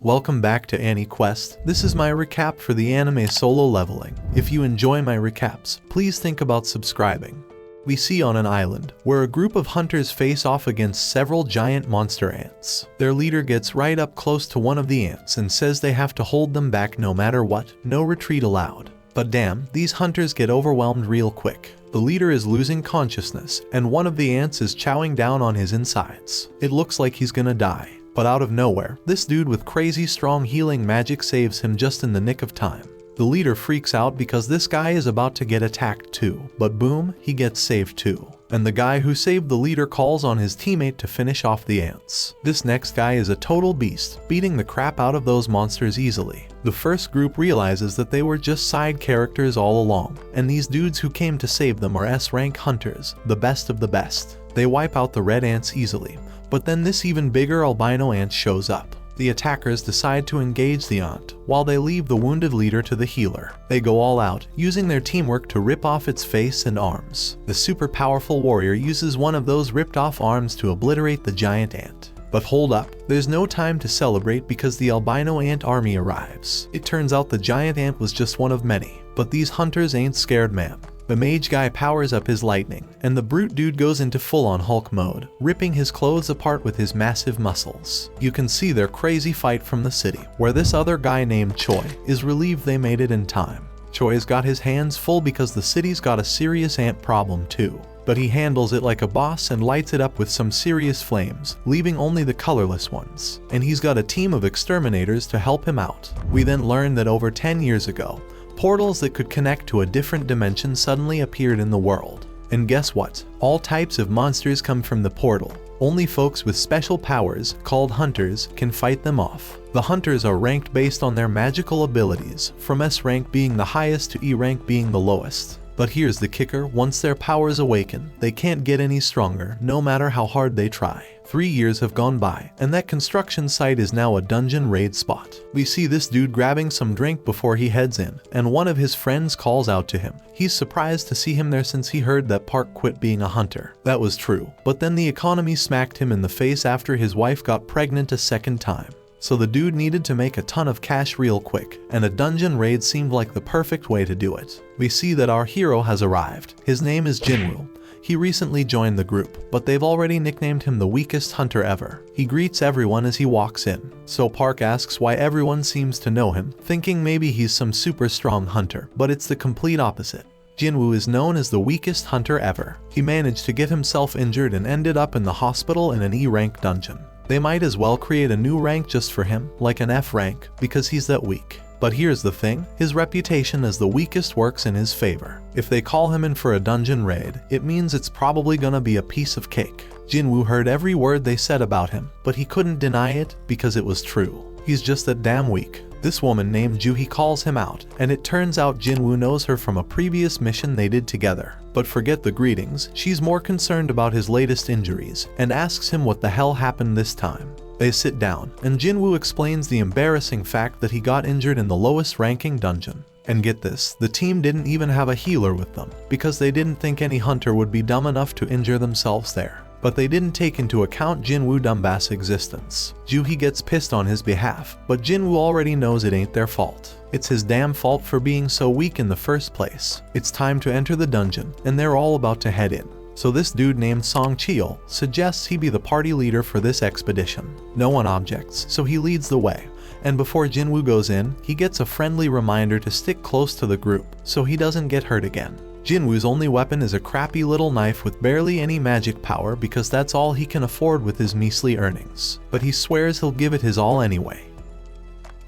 Welcome back to AniQuest. This is my recap for the anime Solo Leveling. If you enjoy my recaps, please think about subscribing. We see on an island, where a group of hunters face off against several giant monster ants. Their leader gets right up close to one of the ants and says they have to hold them back no matter what, no retreat allowed. But damn, these hunters get overwhelmed real quick. The leader is losing consciousness, and one of the ants is chowing down on his insides. It looks like he's gonna die. But out of nowhere, this dude with crazy strong healing magic saves him just in the nick of time. The leader freaks out because this guy is about to get attacked too, but boom, he gets saved too. And the guy who saved the leader calls on his teammate to finish off the ants. This next guy is a total beast, beating the crap out of those monsters easily. The first group realizes that they were just side characters all along, and these dudes who came to save them are S-rank hunters, the best of the best. They wipe out the red ants easily. But then this even bigger albino ant shows up. The attackers decide to engage the ant, while they leave the wounded leader to the healer. They go all out, using their teamwork to rip off its face and arms. The super powerful warrior uses one of those ripped off arms to obliterate the giant ant. But hold up, there's no time to celebrate because the albino ant army arrives. It turns out the giant ant was just one of many, but these hunters ain't scared, man. The mage guy powers up his lightning, and the brute dude goes into full-on Hulk mode, ripping his clothes apart with his massive muscles. You can see their crazy fight from the city, where this other guy named Choi is relieved they made it in time. Choi's got his hands full because the city's got a serious ant problem too. But he handles it like a boss and lights it up with some serious flames, leaving only the colorless ones. And he's got a team of exterminators to help him out. We then learn that over 10 years ago, portals that could connect to a different dimension suddenly appeared in the world. And guess what? All types of monsters come from the portal. Only folks with special powers, called hunters, can fight them off. The hunters are ranked based on their magical abilities, from S rank being the highest to E rank being the lowest. But here's the kicker, once their powers awaken, they can't get any stronger, no matter how hard they try. 3 years have gone by, and that construction site is now a dungeon raid spot. We see this dude grabbing some drink before he heads in, and one of his friends calls out to him. He's surprised to see him there since he heard that Park quit being a hunter. That was true, but then the economy smacked him in the face after his wife got pregnant a second time. So the dude needed to make a ton of cash real quick, and a dungeon raid seemed like the perfect way to do it. We see that our hero has arrived. His name is Jinwoo. He recently joined the group, but they've already nicknamed him the weakest hunter ever. He greets everyone as he walks in. So Park asks why everyone seems to know him, thinking maybe he's some super strong hunter, but it's the complete opposite. Jinwoo is known as the weakest hunter ever. He managed to get himself injured and ended up in the hospital in an E-rank dungeon. They might as well create a new rank just for him, like an F rank, because he's that weak. But here's the thing, his reputation as the weakest works in his favor. If they call him in for a dungeon raid, it means it's probably gonna be a piece of cake. Jinwoo heard every word they said about him, but he couldn't deny it because it was true. He's just that damn weak. This woman named Juhi calls him out, and it turns out Jinwoo knows her from a previous mission they did together. But forget the greetings, she's more concerned about his latest injuries, and asks him what the hell happened this time. They sit down, and Jinwoo explains the embarrassing fact that he got injured in the lowest ranking dungeon. And get this, the team didn't even have a healer with them, because they didn't think any hunter would be dumb enough to injure themselves there. But they didn't take into account Jinwoo Dumbass' existence. Juhi gets pissed on his behalf, but Jinwoo already knows it ain't their fault. It's his damn fault for being so weak in the first place. It's time to enter the dungeon, and they're all about to head in. So this dude named Song Cheol suggests he be the party leader for this expedition. No one objects, so he leads the way. And before Jinwoo goes in, he gets a friendly reminder to stick close to the group, so he doesn't get hurt again. Jinwoo's only weapon is a crappy little knife with barely any magic power because that's all he can afford with his measly earnings. But he swears he'll give it his all anyway.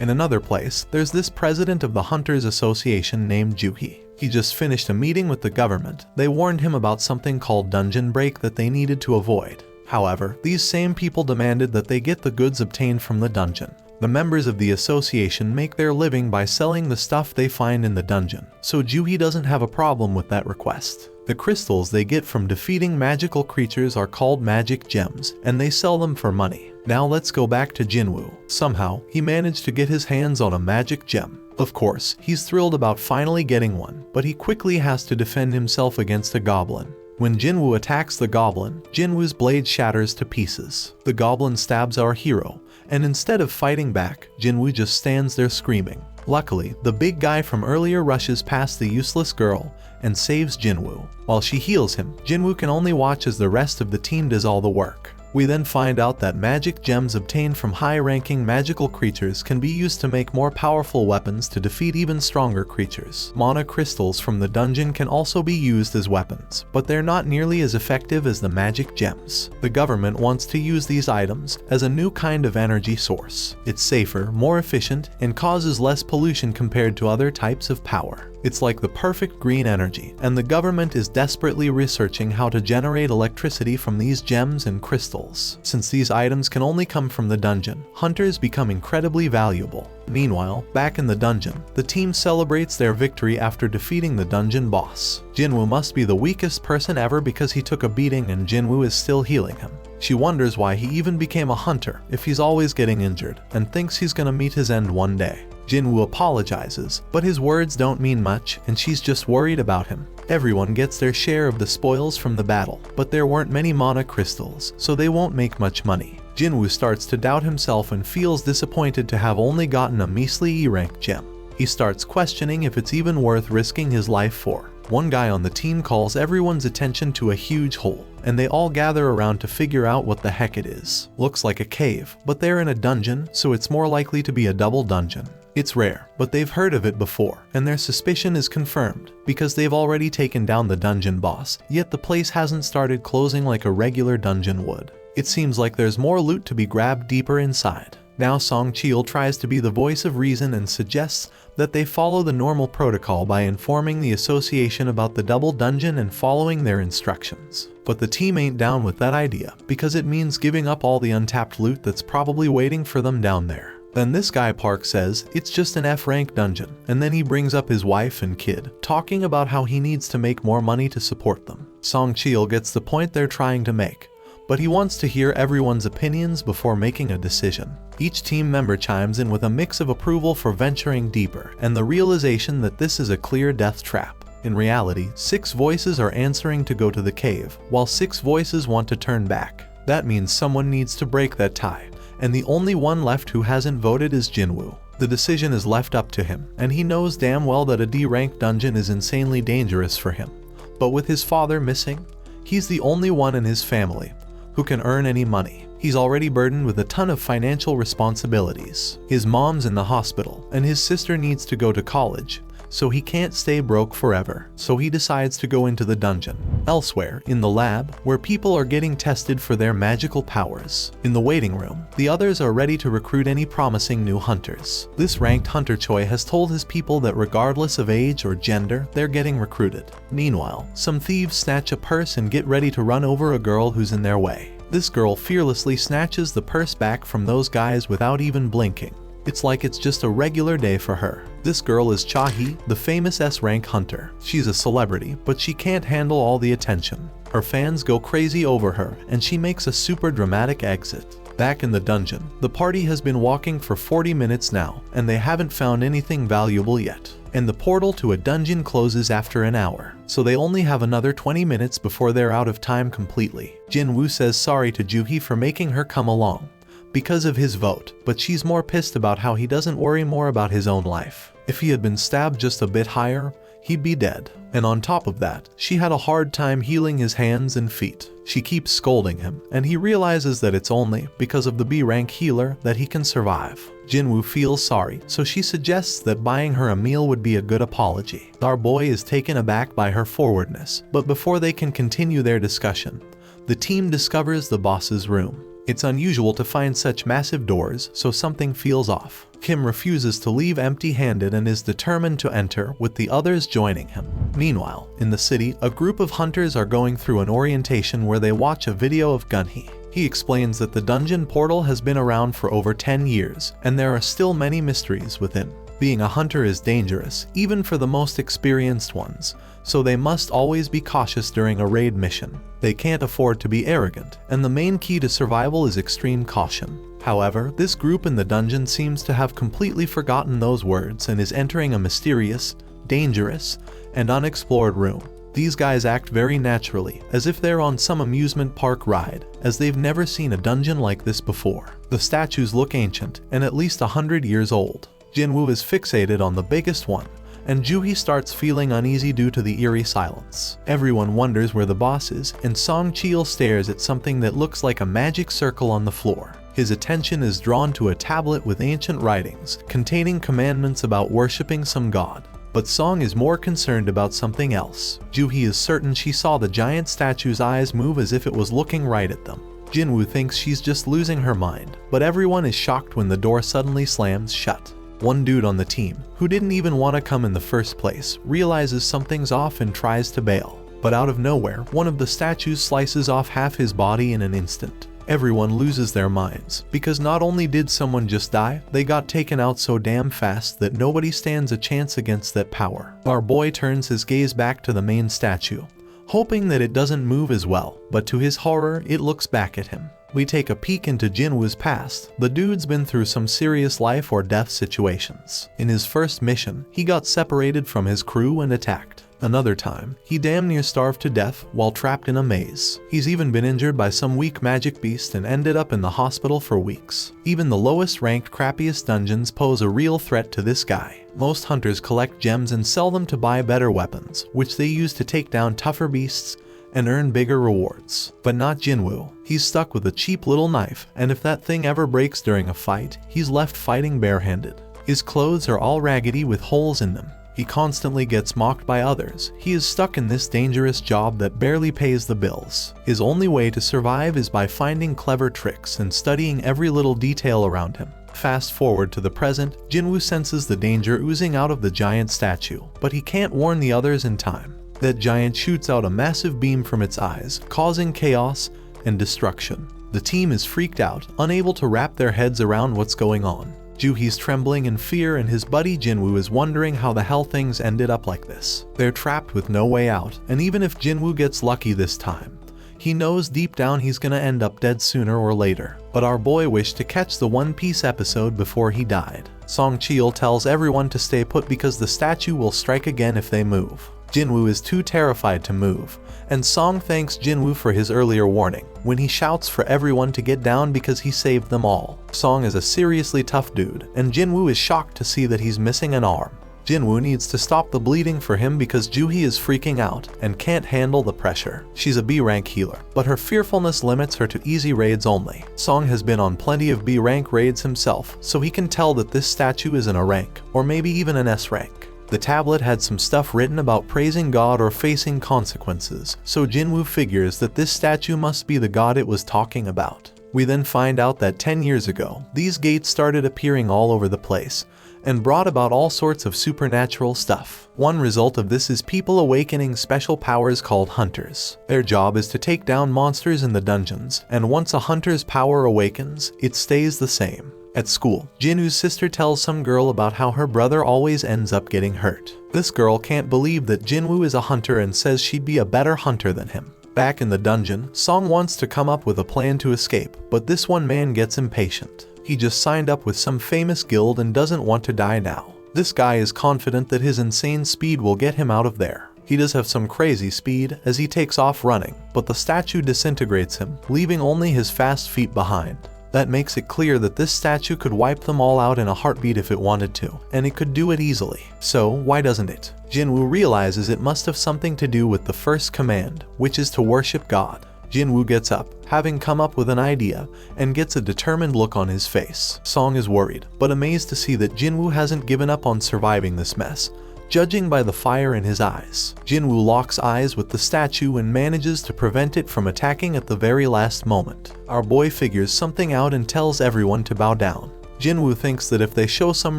In another place, there's this president of the Hunters Association named Juhi. He just finished a meeting with the government. They warned him about something called dungeon break that they needed to avoid. However, these same people demanded that they get the goods obtained from the dungeon. The members of the association make their living by selling the stuff they find in the dungeon, so Juhi doesn't have a problem with that request. The crystals they get from defeating magical creatures are called magic gems, and they sell them for money. Now let's go back to Jinwoo. Somehow, he managed to get his hands on a magic gem. Of course, he's thrilled about finally getting one, but he quickly has to defend himself against a goblin. When Jinwoo attacks the goblin, Jinwoo's blade shatters to pieces. The goblin stabs our hero, and instead of fighting back, Jinwoo just stands there screaming. Luckily, the big guy from earlier rushes past the useless girl and saves Jinwoo. While she heals him, Jinwoo can only watch as the rest of the team does all the work. We then find out that magic gems obtained from high-ranking magical creatures can be used to make more powerful weapons to defeat even stronger creatures. Mana crystals from the dungeon can also be used as weapons, but they're not nearly as effective as the magic gems. The government wants to use these items as a new kind of energy source. It's safer, more efficient, and causes less pollution compared to other types of power. It's like the perfect green energy, and the government is desperately researching how to generate electricity from these gems and crystals. Since these items can only come from the dungeon, hunters become incredibly valuable. Meanwhile, back in the dungeon, the team celebrates their victory after defeating the dungeon boss. Jinwoo must be the weakest person ever because he took a beating and Jinwoo is still healing him. She wonders why he even became a hunter if he's always getting injured, and thinks he's gonna meet his end one day. Jinwoo apologizes, but his words don't mean much and she's just worried about him. Everyone gets their share of the spoils from the battle, but there weren't many mana crystals, so they won't make much money. Jinwoo starts to doubt himself and feels disappointed to have only gotten a measly E-rank gem. He starts questioning if it's even worth risking his life for. One guy on the team calls everyone's attention to a huge hole, and they all gather around to figure out what the heck it is. Looks like a cave, but they're in a dungeon, so it's more likely to be a double dungeon. It's rare, but they've heard of it before, and their suspicion is confirmed, because they've already taken down the dungeon boss, yet the place hasn't started closing like a regular dungeon would. It seems like there's more loot to be grabbed deeper inside. Now Song Cheol tries to be the voice of reason and suggests that they follow the normal protocol by informing the association about the double dungeon and following their instructions. But the team ain't down with that idea, because it means giving up all the untapped loot that's probably waiting for them down there. Then this guy Park says it's just an F-rank dungeon, and then he brings up his wife and kid, talking about how he needs to make more money to support them. Song Cheol gets the point they're trying to make, but he wants to hear everyone's opinions before making a decision. Each team member chimes in with a mix of approval for venturing deeper, and the realization that this is a clear death trap. In reality, 6 voices are answering to go to the cave, while 6 voices want to turn back. That means someone needs to break that tie, and the only one left who hasn't voted is Jinwoo. The decision is left up to him, and he knows damn well that a D-rank dungeon is insanely dangerous for him. But with his father missing, he's the only one in his family who can earn any money. He's already burdened with a ton of financial responsibilities. His mom's in the hospital, and his sister needs to go to college, so he can't stay broke forever. So he decides to go into the dungeon. Elsewhere, in the lab, where people are getting tested for their magical powers. In the waiting room, the others are ready to recruit any promising new hunters. This ranked hunter Choi has told his people that regardless of age or gender, they're getting recruited. Meanwhile, some thieves snatch a purse and get ready to run over a girl who's in their way. This girl fearlessly snatches the purse back from those guys without even blinking. It's like it's just a regular day for her. This girl is Cha-hee, the famous S-rank hunter. She's a celebrity, but she can't handle all the attention. Her fans go crazy over her, and she makes a super dramatic exit. Back in the dungeon, the party has been walking for 40 minutes now, and they haven't found anything valuable yet. And the portal to a dungeon closes after an hour, so they only have another 20 minutes before they're out of time completely. Jinwoo says sorry to Joo-hee for making her come along because of his vote, but she's more pissed about how he doesn't worry more about his own life. If he had been stabbed just a bit higher, he'd be dead. And on top of that, she had a hard time healing his hands and feet. She keeps scolding him, and he realizes that it's only because of the B-rank healer that he can survive. Jinwoo feels sorry, so she suggests that buying her a meal would be a good apology. Our boy is taken aback by her forwardness, but before they can continue their discussion, the team discovers the boss's room. It's unusual to find such massive doors, so something feels off. Kim refuses to leave empty-handed and is determined to enter, with the others joining him. Meanwhile, in the city, a group of hunters are going through an orientation where they watch a video of Gunhee. He explains that the dungeon portal has been around for over 10 years, and there are still many mysteries within. Being a hunter is dangerous, even for the most experienced ones, so they must always be cautious during a raid mission. They can't afford to be arrogant, and the main key to survival is extreme caution. However, this group in the dungeon seems to have completely forgotten those words and is entering a mysterious, dangerous, and unexplored room. These guys act very naturally, as if they're on some amusement park ride, as they've never seen a dungeon like this before. The statues look ancient and at least 100 years old. Jinwoo is fixated on the biggest one, and Juhi starts feeling uneasy due to the eerie silence. Everyone wonders where the boss is, and Song Cheol stares at something that looks like a magic circle on the floor. His attention is drawn to a tablet with ancient writings containing commandments about worshipping some god. But Song is more concerned about something else. Juhi is certain she saw the giant statue's eyes move as if it was looking right at them. Jinwoo thinks she's just losing her mind, but everyone is shocked when the door suddenly slams shut. One dude on the team, who didn't even want to come in the first place, realizes something's off and tries to bail. But out of nowhere, one of the statues slices off half his body in an instant. Everyone loses their minds, because not only did someone just die, they got taken out so damn fast that nobody stands a chance against that power. Our boy turns his gaze back to the main statue, hoping that it doesn't move as well, but to his horror, it looks back at him. We take a peek into Jinwoo's past. The dude's been through some serious life or death situations. In his first mission, he got separated from his crew and attacked. Another time, he damn near starved to death while trapped in a maze. He's even been injured by some weak magic beast and ended up in the hospital for weeks. Even the lowest ranked, crappiest dungeons pose a real threat to this guy. Most hunters collect gems and sell them to buy better weapons, which they use to take down tougher beasts and earn bigger rewards. But not Jinwoo. He's stuck with a cheap little knife, and if that thing ever breaks during a fight, he's left fighting barehanded. His clothes are all raggedy with holes in them. He constantly gets mocked by others. He is stuck in this dangerous job that barely pays the bills. His only way to survive is by finding clever tricks and studying every little detail around him. Fast forward to the present, Jinwoo senses the danger oozing out of the giant statue, but he can't warn the others in time. That giant shoots out a massive beam from its eyes, causing chaos and destruction. The team is freaked out, unable to wrap their heads around what's going on. Juhi's trembling in fear, and his buddy Jinwoo is wondering how the hell things ended up like this. They're trapped with no way out, and even if Jinwoo gets lucky this time, he knows deep down he's gonna end up dead sooner or later. But our boy wished to catch the One Piece episode before he died. Song Cheol tells everyone to stay put because the statue will strike again if they move. Jinwoo is too terrified to move, and Song thanks Jinwoo for his earlier warning, when he shouts for everyone to get down because he saved them all. Song is a seriously tough dude, and Jinwoo is shocked to see that he's missing an arm. Jinwoo needs to stop the bleeding for him because Juhi is freaking out and can't handle the pressure. She's a B-rank healer, but her fearfulness limits her to easy raids only. Song has been on plenty of B-rank raids himself, so he can tell that this statue isn't a rank, or maybe even an S-rank. The tablet had some stuff written about praising God or facing consequences, so Jinwoo figures that this statue must be the god it was talking about. We then find out that 10 years ago, these gates started appearing all over the place, and brought about all sorts of supernatural stuff. One result of this is people awakening special powers called hunters. Their job is to take down monsters in the dungeons, and once a hunter's power awakens, it stays the same. At school, Jinwoo's sister tells some girl about how her brother always ends up getting hurt. This girl can't believe that Jinwoo is a hunter and says she'd be a better hunter than him. Back in the dungeon, Song wants to come up with a plan to escape, but this one man gets impatient. He just signed up with some famous guild and doesn't want to die now. This guy is confident that his insane speed will get him out of there. He does have some crazy speed as he takes off running, but the statue disintegrates him, leaving only his fast feet behind. That makes it clear that this statue could wipe them all out in a heartbeat if it wanted to, and it could do it easily. So why doesn't it? Jinwoo realizes it must have something to do with the first command, which is to worship God. Jinwoo gets up, having come up with an idea, and gets a determined look on his face. Song is worried, but amazed to see that Jinwoo hasn't given up on surviving this mess, judging by the fire in his eyes. Jinwoo locks eyes with the statue and manages to prevent it from attacking at the very last moment. Our boy figures something out and tells everyone to bow down. Jinwoo thinks that if they show some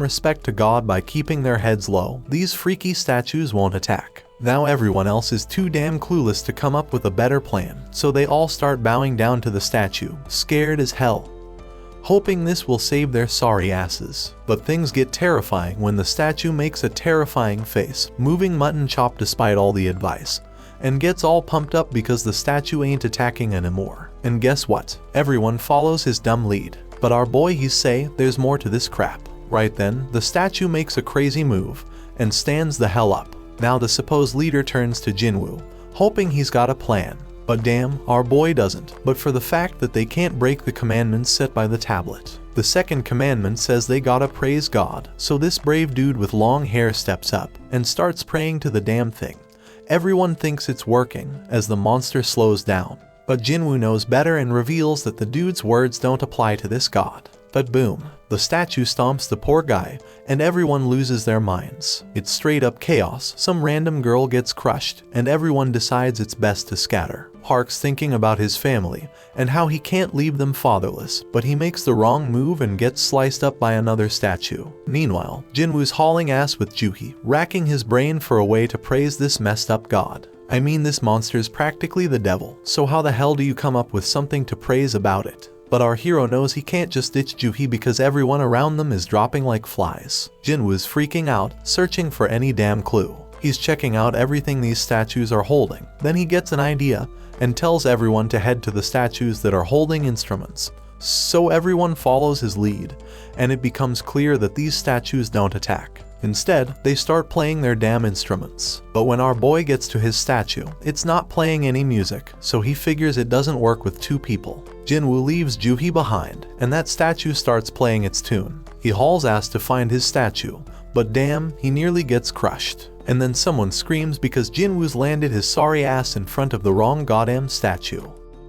respect to God by keeping their heads low, these freaky statues won't attack. Now everyone else is too damn clueless to come up with a better plan, so they all start bowing down to the statue, scared as hell, hoping this will save their sorry asses. But things get terrifying when the statue makes a terrifying face, moving mutton chop despite all the advice, and gets all pumped up because the statue ain't attacking anymore. And guess what? Everyone follows his dumb lead. But our boy he's say there's more to this crap. Right then, the statue makes a crazy move and stands the hell up. Now the supposed leader turns to Jinwoo, hoping he's got a plan. But damn, our boy doesn't, but for the fact that they can't break the commandments set by the tablet. The second commandment says they gotta praise God, so this brave dude with long hair steps up and starts praying to the damn thing. Everyone thinks it's working as the monster slows down, but Jinwoo knows better and reveals that the dude's words don't apply to this god. But boom, the statue stomps the poor guy, and everyone loses their minds. It's straight up chaos. Some random girl gets crushed, and everyone decides it's best to scatter. Hark's thinking about his family, and how he can't leave them fatherless, but he makes the wrong move and gets sliced up by another statue. Meanwhile, Jinwoo's hauling ass with Juhi, racking his brain for a way to praise this messed up god. I mean, this monster's practically the devil, so how the hell do you come up with something to praise about it? But our hero knows he can't just ditch Juhi because everyone around them is dropping like flies. Jinwoo's freaking out, searching for any damn clue. He's checking out everything these statues are holding. Then he gets an idea and tells everyone to head to the statues that are holding instruments. So everyone follows his lead, and it becomes clear that these statues don't attack. Instead, they start playing their damn instruments. But when our boy gets to his statue, it's not playing any music, so he figures it doesn't work with two people. Jinwoo leaves Juhi behind, and that statue starts playing its tune. He hauls ass to find his statue, but damn, he nearly gets crushed. And then someone screams because Jinwoo's landed his sorry ass in front of the wrong goddamn statue.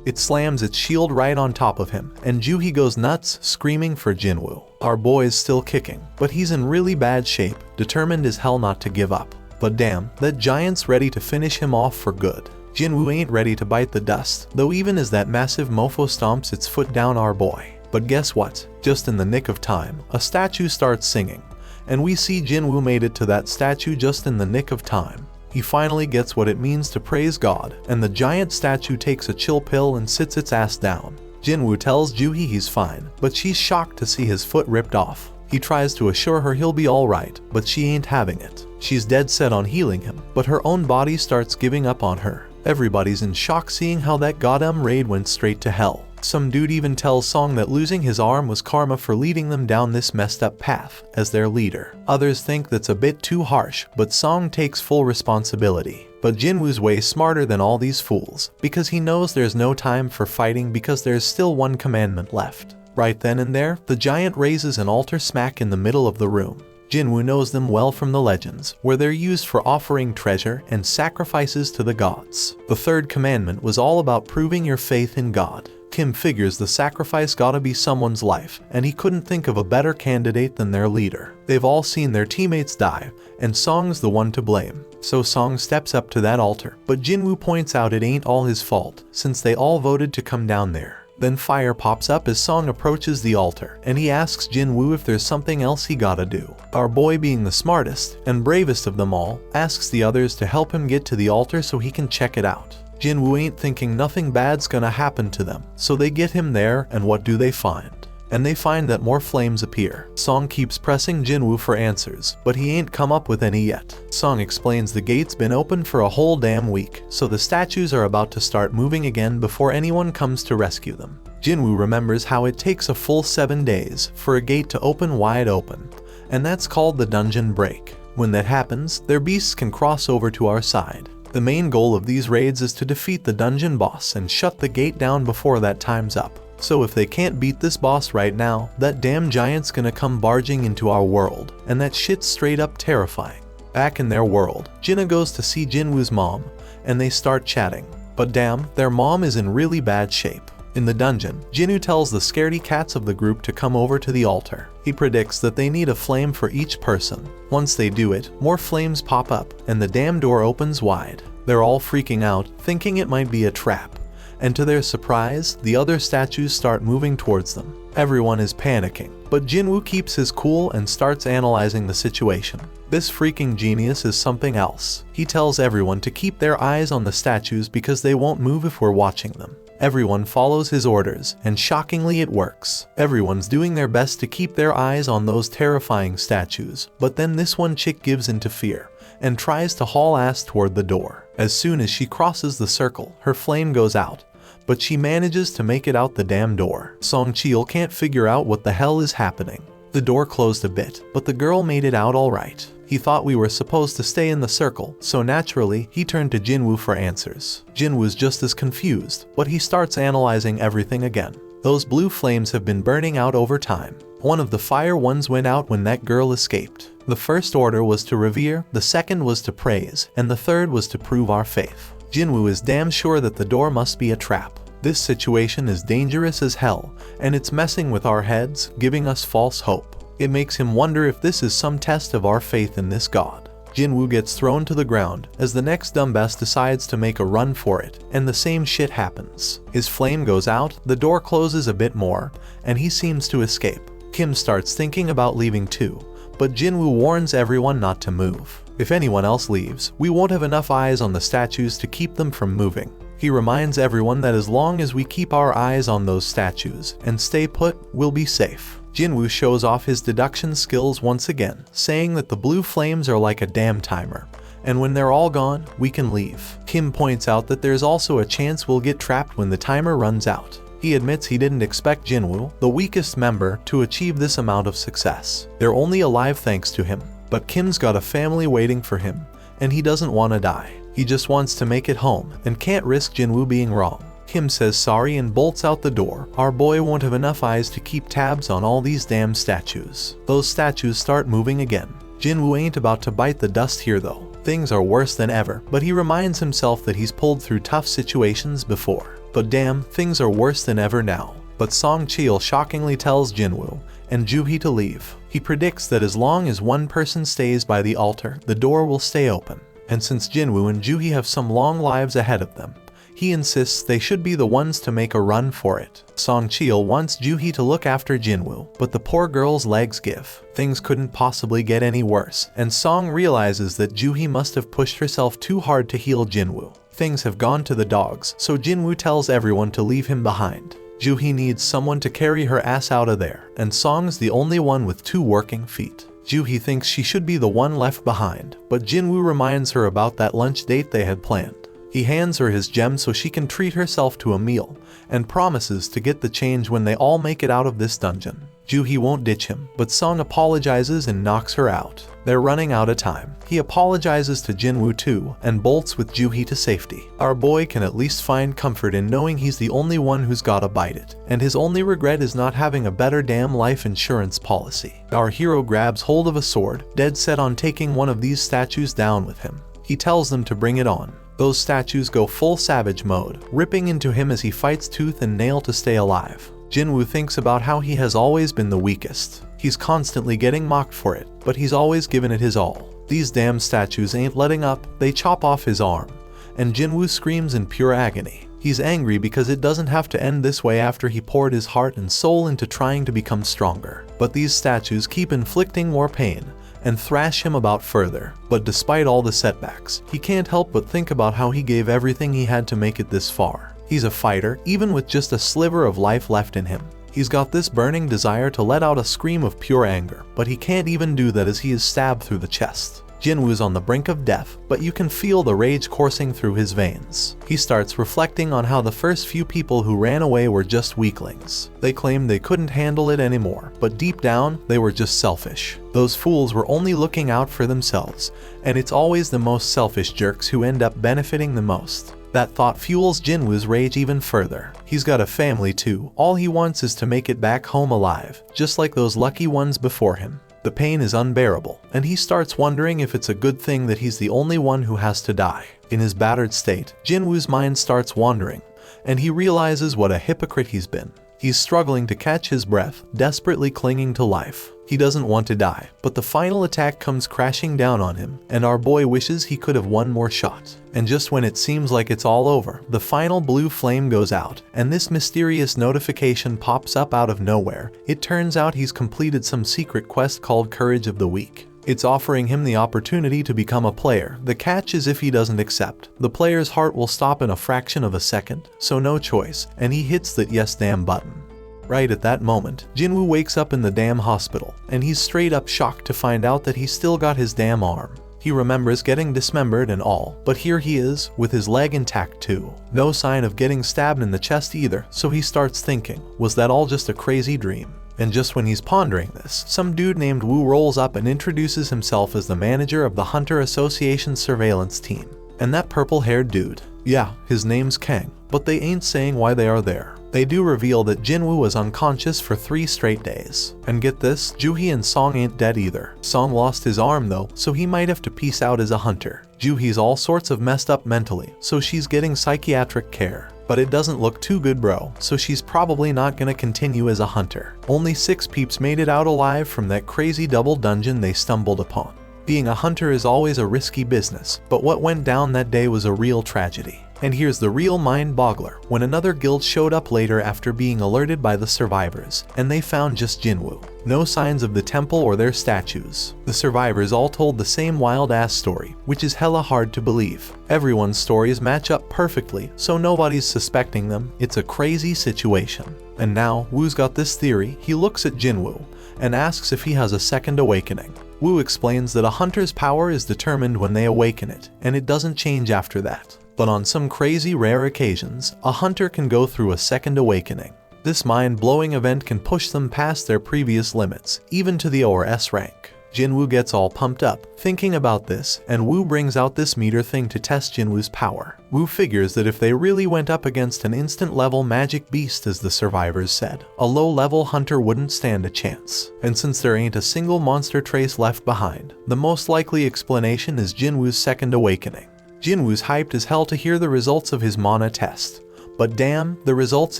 It slams its shield right on top of him, and Juhi goes nuts, screaming for Jinwoo. Our boy is still kicking, but he's in really bad shape, determined as hell not to give up. But damn, that giant's ready to finish him off for good. Jinwoo ain't ready to bite the dust, though even as that massive mofo stomps its foot down our boy. But guess what? Just in the nick of time, a statue starts singing, and we see Jinwoo made it to that statue just in the nick of time. He finally gets what it means to praise God, and the giant statue takes a chill pill and sits its ass down. Jinwoo tells Juhi he's fine, but she's shocked to see his foot ripped off. He tries to assure her he'll be alright, but she ain't having it. She's dead set on healing him, but her own body starts giving up on her. Everybody's in shock seeing how that goddamn raid went straight to hell. Some dude even tells Song that losing his arm was karma for leading them down this messed up path as their leader. Others think that's a bit too harsh, but Song takes full responsibility. But Jinwoo's way smarter than all these fools, because he knows there's no time for fighting because there's still one commandment left. Right then and there, the giant raises an altar smack in the middle of the room. Jinwoo knows them well from the legends, where they're used for offering treasure and sacrifices to the gods. The third commandment was all about proving your faith in God. Kim figures the sacrifice gotta be someone's life, and he couldn't think of a better candidate than their leader. They've all seen their teammates die, and Song's the one to blame. So Song steps up to that altar, but Jinwoo points out it ain't all his fault, since they all voted to come down there. Then fire pops up as Song approaches the altar, and he asks Jinwoo if there's something else he gotta do. Our boy, being the smartest and bravest of them all, asks the others to help him get to the altar so he can check it out. Jinwoo ain't thinking nothing bad's gonna happen to them, so they get him there, and what do they find? And they find that more flames appear. Song keeps pressing Jinwoo for answers, but he ain't come up with any yet. Song explains the gate's been open for a whole damn week, so the statues are about to start moving again before anyone comes to rescue them. Jinwoo remembers how it takes a full 7 days for a gate to open wide open, and that's called the dungeon break. When that happens, their beasts can cross over to our side. The main goal of these raids is to defeat the dungeon boss and shut the gate down before that time's up. So if they can't beat this boss right now, that damn giant's gonna come barging into our world, and that shit's straight up terrifying. Back in their world, Jinna goes to see Jinwoo's mom, and they start chatting. But damn, their mom is in really bad shape. In the dungeon, Jinwoo tells the scaredy cats of the group to come over to the altar. He predicts that they need a flame for each person. Once they do it, more flames pop up, and the damn door opens wide. They're all freaking out, thinking it might be a trap. And to their surprise, the other statues start moving towards them. Everyone is panicking, but Jinwoo keeps his cool and starts analyzing the situation. This freaking genius is something else. He tells everyone to keep their eyes on the statues because they won't move if we're watching them. Everyone follows his orders, and shockingly it works. Everyone's doing their best to keep their eyes on those terrifying statues, but then this one chick gives into fear and tries to haul ass toward the door. As soon as she crosses the circle, her flame goes out, but she manages to make it out the damn door. Song Cheol can't figure out what the hell is happening. The door closed a bit, but the girl made it out alright. He thought we were supposed to stay in the circle, so naturally, he turned to Jinwoo for answers. Jinwoo's just as confused, but he starts analyzing everything again. Those blue flames have been burning out over time. One of the fire ones went out when that girl escaped. The first order was to revere, the second was to praise, and the third was to prove our faith. Jinwoo is damn sure that the door must be a trap. This situation is dangerous as hell, and it's messing with our heads, giving us false hope. It makes him wonder if this is some test of our faith in this god. Jinwoo gets thrown to the ground as the next dumbass decides to make a run for it, and the same shit happens. His flame goes out, the door closes a bit more, and he seems to escape. Kim starts thinking about leaving too, but Jinwoo warns everyone not to move. If anyone else leaves, we won't have enough eyes on the statues to keep them from moving. He reminds everyone that as long as we keep our eyes on those statues and stay put, we'll be safe. Jinwoo shows off his deduction skills once again, saying that the blue flames are like a damn timer, and when they're all gone, we can leave. Kim points out that there's also a chance we'll get trapped when the timer runs out. He admits he didn't expect Jinwoo, the weakest member, to achieve this amount of success. They're only alive thanks to him, but Kim's got a family waiting for him, and he doesn't want to die. He just wants to make it home, and can't risk Jinwoo being wrong. Kim says sorry and bolts out the door. Our boy won't have enough eyes to keep tabs on all these damn statues. Those statues start moving again. Jinwoo ain't about to bite the dust here though. Things are worse than ever, but he reminds himself that he's pulled through tough situations before. But damn, things are worse than ever now. But Song Cheol shockingly tells Jinwoo and Juhi to leave. He predicts that as long as one person stays by the altar, the door will stay open. And since Jinwoo and Juhi have some long lives ahead of them, he insists they should be the ones to make a run for it. Song Cheol wants Juhi to look after Jinwoo, but the poor girl's legs give. Things couldn't possibly get any worse, and Song realizes that Juhi must have pushed herself too hard to heal Jinwoo. Things have gone to the dogs, so Jinwoo tells everyone to leave him behind. Juhi needs someone to carry her ass out of there, and Song's the only one with 2 working feet. Juhi thinks she should be the one left behind, but Jinwoo reminds her about that lunch date they had planned. He hands her his gem so she can treat herself to a meal, and promises to get the change when they all make it out of this dungeon. Juhi won't ditch him, but Song apologizes and knocks her out. They're running out of time. He apologizes to Jinwoo too, and bolts with Juhi to safety. Our boy can at least find comfort in knowing he's the only one who's gotta bite it, and his only regret is not having a better damn life insurance policy. Our hero grabs hold of a sword, dead set on taking one of these statues down with him. He tells them to bring it on. Those statues go full savage mode, ripping into him as he fights tooth and nail to stay alive. Jinwoo thinks about how he has always been the weakest. He's constantly getting mocked for it, but he's always given it his all. These damn statues ain't letting up, they chop off his arm, and Jinwoo screams in pure agony. He's angry because it doesn't have to end this way after he poured his heart and soul into trying to become stronger. But these statues keep inflicting more pain, and thrash him about further. But despite all the setbacks, he can't help but think about how he gave everything he had to make it this far. He's a fighter, even with just a sliver of life left in him. He's got this burning desire to let out a scream of pure anger, but he can't even do that as he is stabbed through the chest. Jinwoo's on the brink of death, but you can feel the rage coursing through his veins. He starts reflecting on how the first few people who ran away were just weaklings. They claimed they couldn't handle it anymore, but deep down, they were just selfish. Those fools were only looking out for themselves, and it's always the most selfish jerks who end up benefiting the most. That thought fuels Jinwoo's rage even further. He's got a family too. All he wants is to make it back home alive, just like those lucky ones before him. The pain is unbearable, and he starts wondering if it's a good thing that he's the only one who has to die. In his battered state, Jinwoo's mind starts wandering, and he realizes what a hypocrite he's been. He's struggling to catch his breath, desperately clinging to life. He doesn't want to die, but the final attack comes crashing down on him, and our boy wishes he could have one more shot. And just when it seems like it's all over, the final blue flame goes out, and this mysterious notification pops up out of nowhere. It turns out he's completed some secret quest called Courage of the Weak. It's offering him the opportunity to become a player. The catch is if he doesn't accept, the player's heart will stop in a fraction of a second, so no choice, and he hits that yes damn button. Right at that moment, Jinwoo wakes up in the damn hospital, and he's straight up shocked to find out that he's still got his damn arm. He remembers getting dismembered and all, but here he is, with his leg intact too. No sign of getting stabbed in the chest either, so he starts thinking, was that all just a crazy dream? And just when he's pondering this, some dude named Wu rolls up and introduces himself as the manager of the Hunter Association surveillance team. And that purple-haired dude, yeah, his name's Kang, but they ain't saying why they are there. They do reveal that Jinwoo was unconscious for 3 straight days. And get this, Juhee and Song ain't dead either. Song lost his arm though, so he might have to peace out as a hunter. Juhee's all sorts of messed up mentally, so she's getting psychiatric care. But it doesn't look too good, bro, so she's probably not gonna continue as a hunter. Only 6 peeps made it out alive from that crazy double dungeon they stumbled upon. Being a hunter is always a risky business, but what went down that day was a real tragedy. And here's the real mind-boggler, when another guild showed up later after being alerted by the survivors, and they found just Jinwoo. No signs of the temple or their statues. The survivors all told the same wild-ass story, which is hella hard to believe. Everyone's stories match up perfectly, so nobody's suspecting them. It's a crazy situation. And now, Wu's got this theory. He looks at Jinwoo and asks if he has a second awakening. Wu explains that a hunter's power is determined when they awaken it, and it doesn't change after that. But on some crazy rare occasions, a hunter can go through a second awakening. This mind-blowing event can push them past their previous limits, even to the O or S rank. Jinwoo gets all pumped up, thinking about this, and Wu brings out this meter thing to test Jinwoo's power. Wu figures that if they really went up against an instant-level magic beast as the survivors said, a low-level hunter wouldn't stand a chance. And since there ain't a single monster trace left behind, the most likely explanation is Jinwoo's second awakening. Jinwoo's hyped as hell to hear the results of his mana test. But damn, the results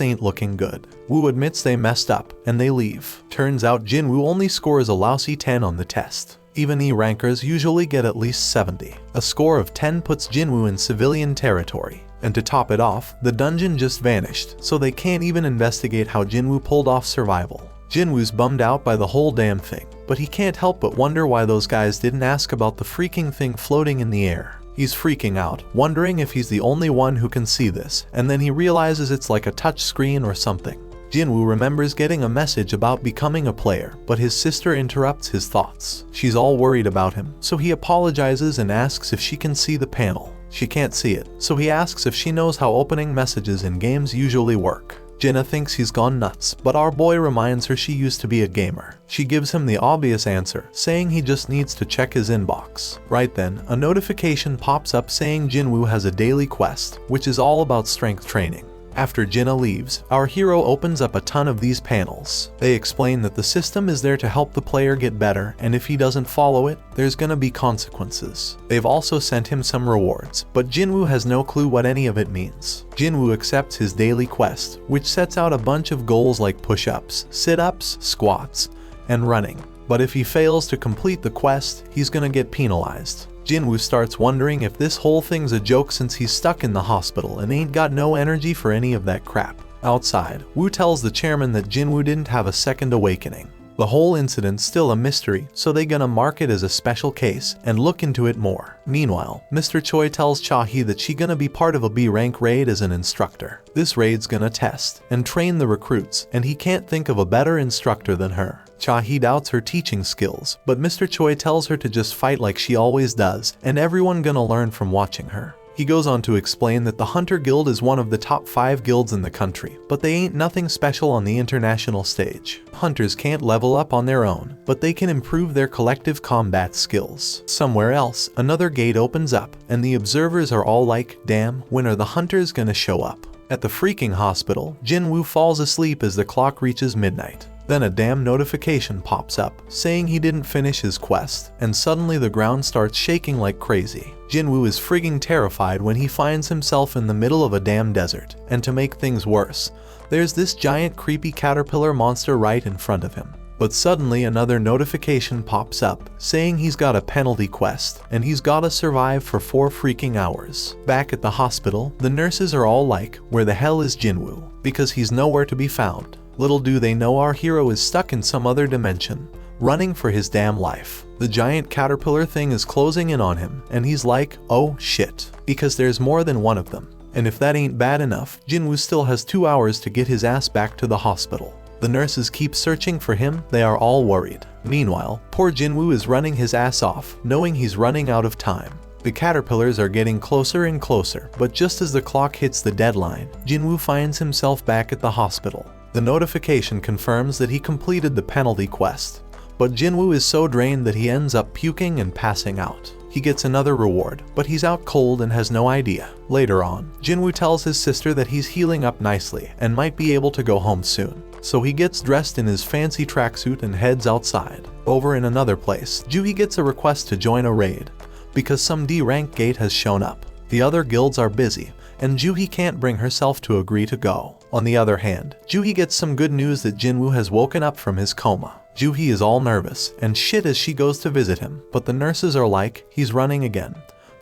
ain't looking good. Wu admits they messed up, and they leave. Turns out Jinwoo only scores a lousy 10 on the test. Even E rankers usually get at least 70. A score of 10 puts Jinwoo in civilian territory. And to top it off, the dungeon just vanished, so they can't even investigate how Jinwoo pulled off survival. Jinwoo's bummed out by the whole damn thing, but he can't help but wonder why those guys didn't ask about the freaking thing floating in the air. He's freaking out, wondering if he's the only one who can see this, and then he realizes it's like a touch screen or something. Jinwoo remembers getting a message about becoming a player, but his sister interrupts his thoughts. She's all worried about him, so he apologizes and asks if she can see the panel. She can't see it, so he asks if she knows how opening messages in games usually work. Jenna thinks he's gone nuts, but our boy reminds her she used to be a gamer. She gives him the obvious answer, saying he just needs to check his inbox. Right then, a notification pops up saying Jinwoo has a daily quest, which is all about strength training. After Jinna leaves, our hero opens up a ton of these panels. They explain that the system is there to help the player get better, and if he doesn't follow it, there's gonna be consequences. They've also sent him some rewards, but Jinwoo has no clue what any of it means. Jinwoo accepts his daily quest, which sets out a bunch of goals like push-ups, sit-ups, squats, and running. But if he fails to complete the quest, he's gonna get penalized. Jinwoo starts wondering if this whole thing's a joke since he's stuck in the hospital and ain't got no energy for any of that crap. Outside, Wu tells the chairman that Jinwoo didn't have a second awakening. The whole incident's still a mystery, so they gonna mark it as a special case and look into it more. Meanwhile, Mr. Choi tells Cha-hee that she gonna be part of a B-rank raid as an instructor. This raid's gonna test and train the recruits, and he can't think of a better instructor than her. Cha-hee doubts her teaching skills, but Mr. Choi tells her to just fight like she always does, and everyone gonna learn from watching her. He goes on to explain that the Hunter Guild is one of the top 5 guilds in the country, but they ain't nothing special on the international stage. Hunters can't level up on their own, but they can improve their collective combat skills. Somewhere else, another gate opens up, and the observers are all like, damn, when are the hunters gonna show up? At the freaking hospital, Jinwoo falls asleep as the clock reaches midnight. Then a damn notification pops up, saying he didn't finish his quest, and suddenly the ground starts shaking like crazy. Jinwoo is frigging terrified when he finds himself in the middle of a damn desert, and to make things worse, there's this giant creepy caterpillar monster right in front of him. But suddenly another notification pops up, saying he's got a penalty quest, and he's gotta survive for 4 freaking hours. Back at the hospital, the nurses are all like, where the hell is Jinwoo? Because he's nowhere to be found. Little do they know our hero is stuck in some other dimension, running for his damn life. The giant caterpillar thing is closing in on him, and he's like, oh shit, because there's more than one of them. And if that ain't bad enough, Jinwoo still has 2 hours to get his ass back to the hospital. The nurses keep searching for him, they are all worried. Meanwhile, poor Jinwoo is running his ass off, knowing he's running out of time. The caterpillars are getting closer and closer, but just as the clock hits the deadline, Jinwoo finds himself back at the hospital. The notification confirms that he completed the penalty quest, but Jinwoo is so drained that he ends up puking and passing out. He gets another reward, but he's out cold and has no idea. Later on, Jinwoo tells his sister that he's healing up nicely and might be able to go home soon. So he gets dressed in his fancy tracksuit and heads outside. Over in another place, Juhi gets a request to join a raid, because some D-rank gate has shown up. The other guilds are busy, and Juhi can't bring herself to agree to go. On the other hand, Juhi gets some good news that Jinwoo has woken up from his coma. Juhi is all nervous and shit as she goes to visit him, but the nurses are like, he's running again,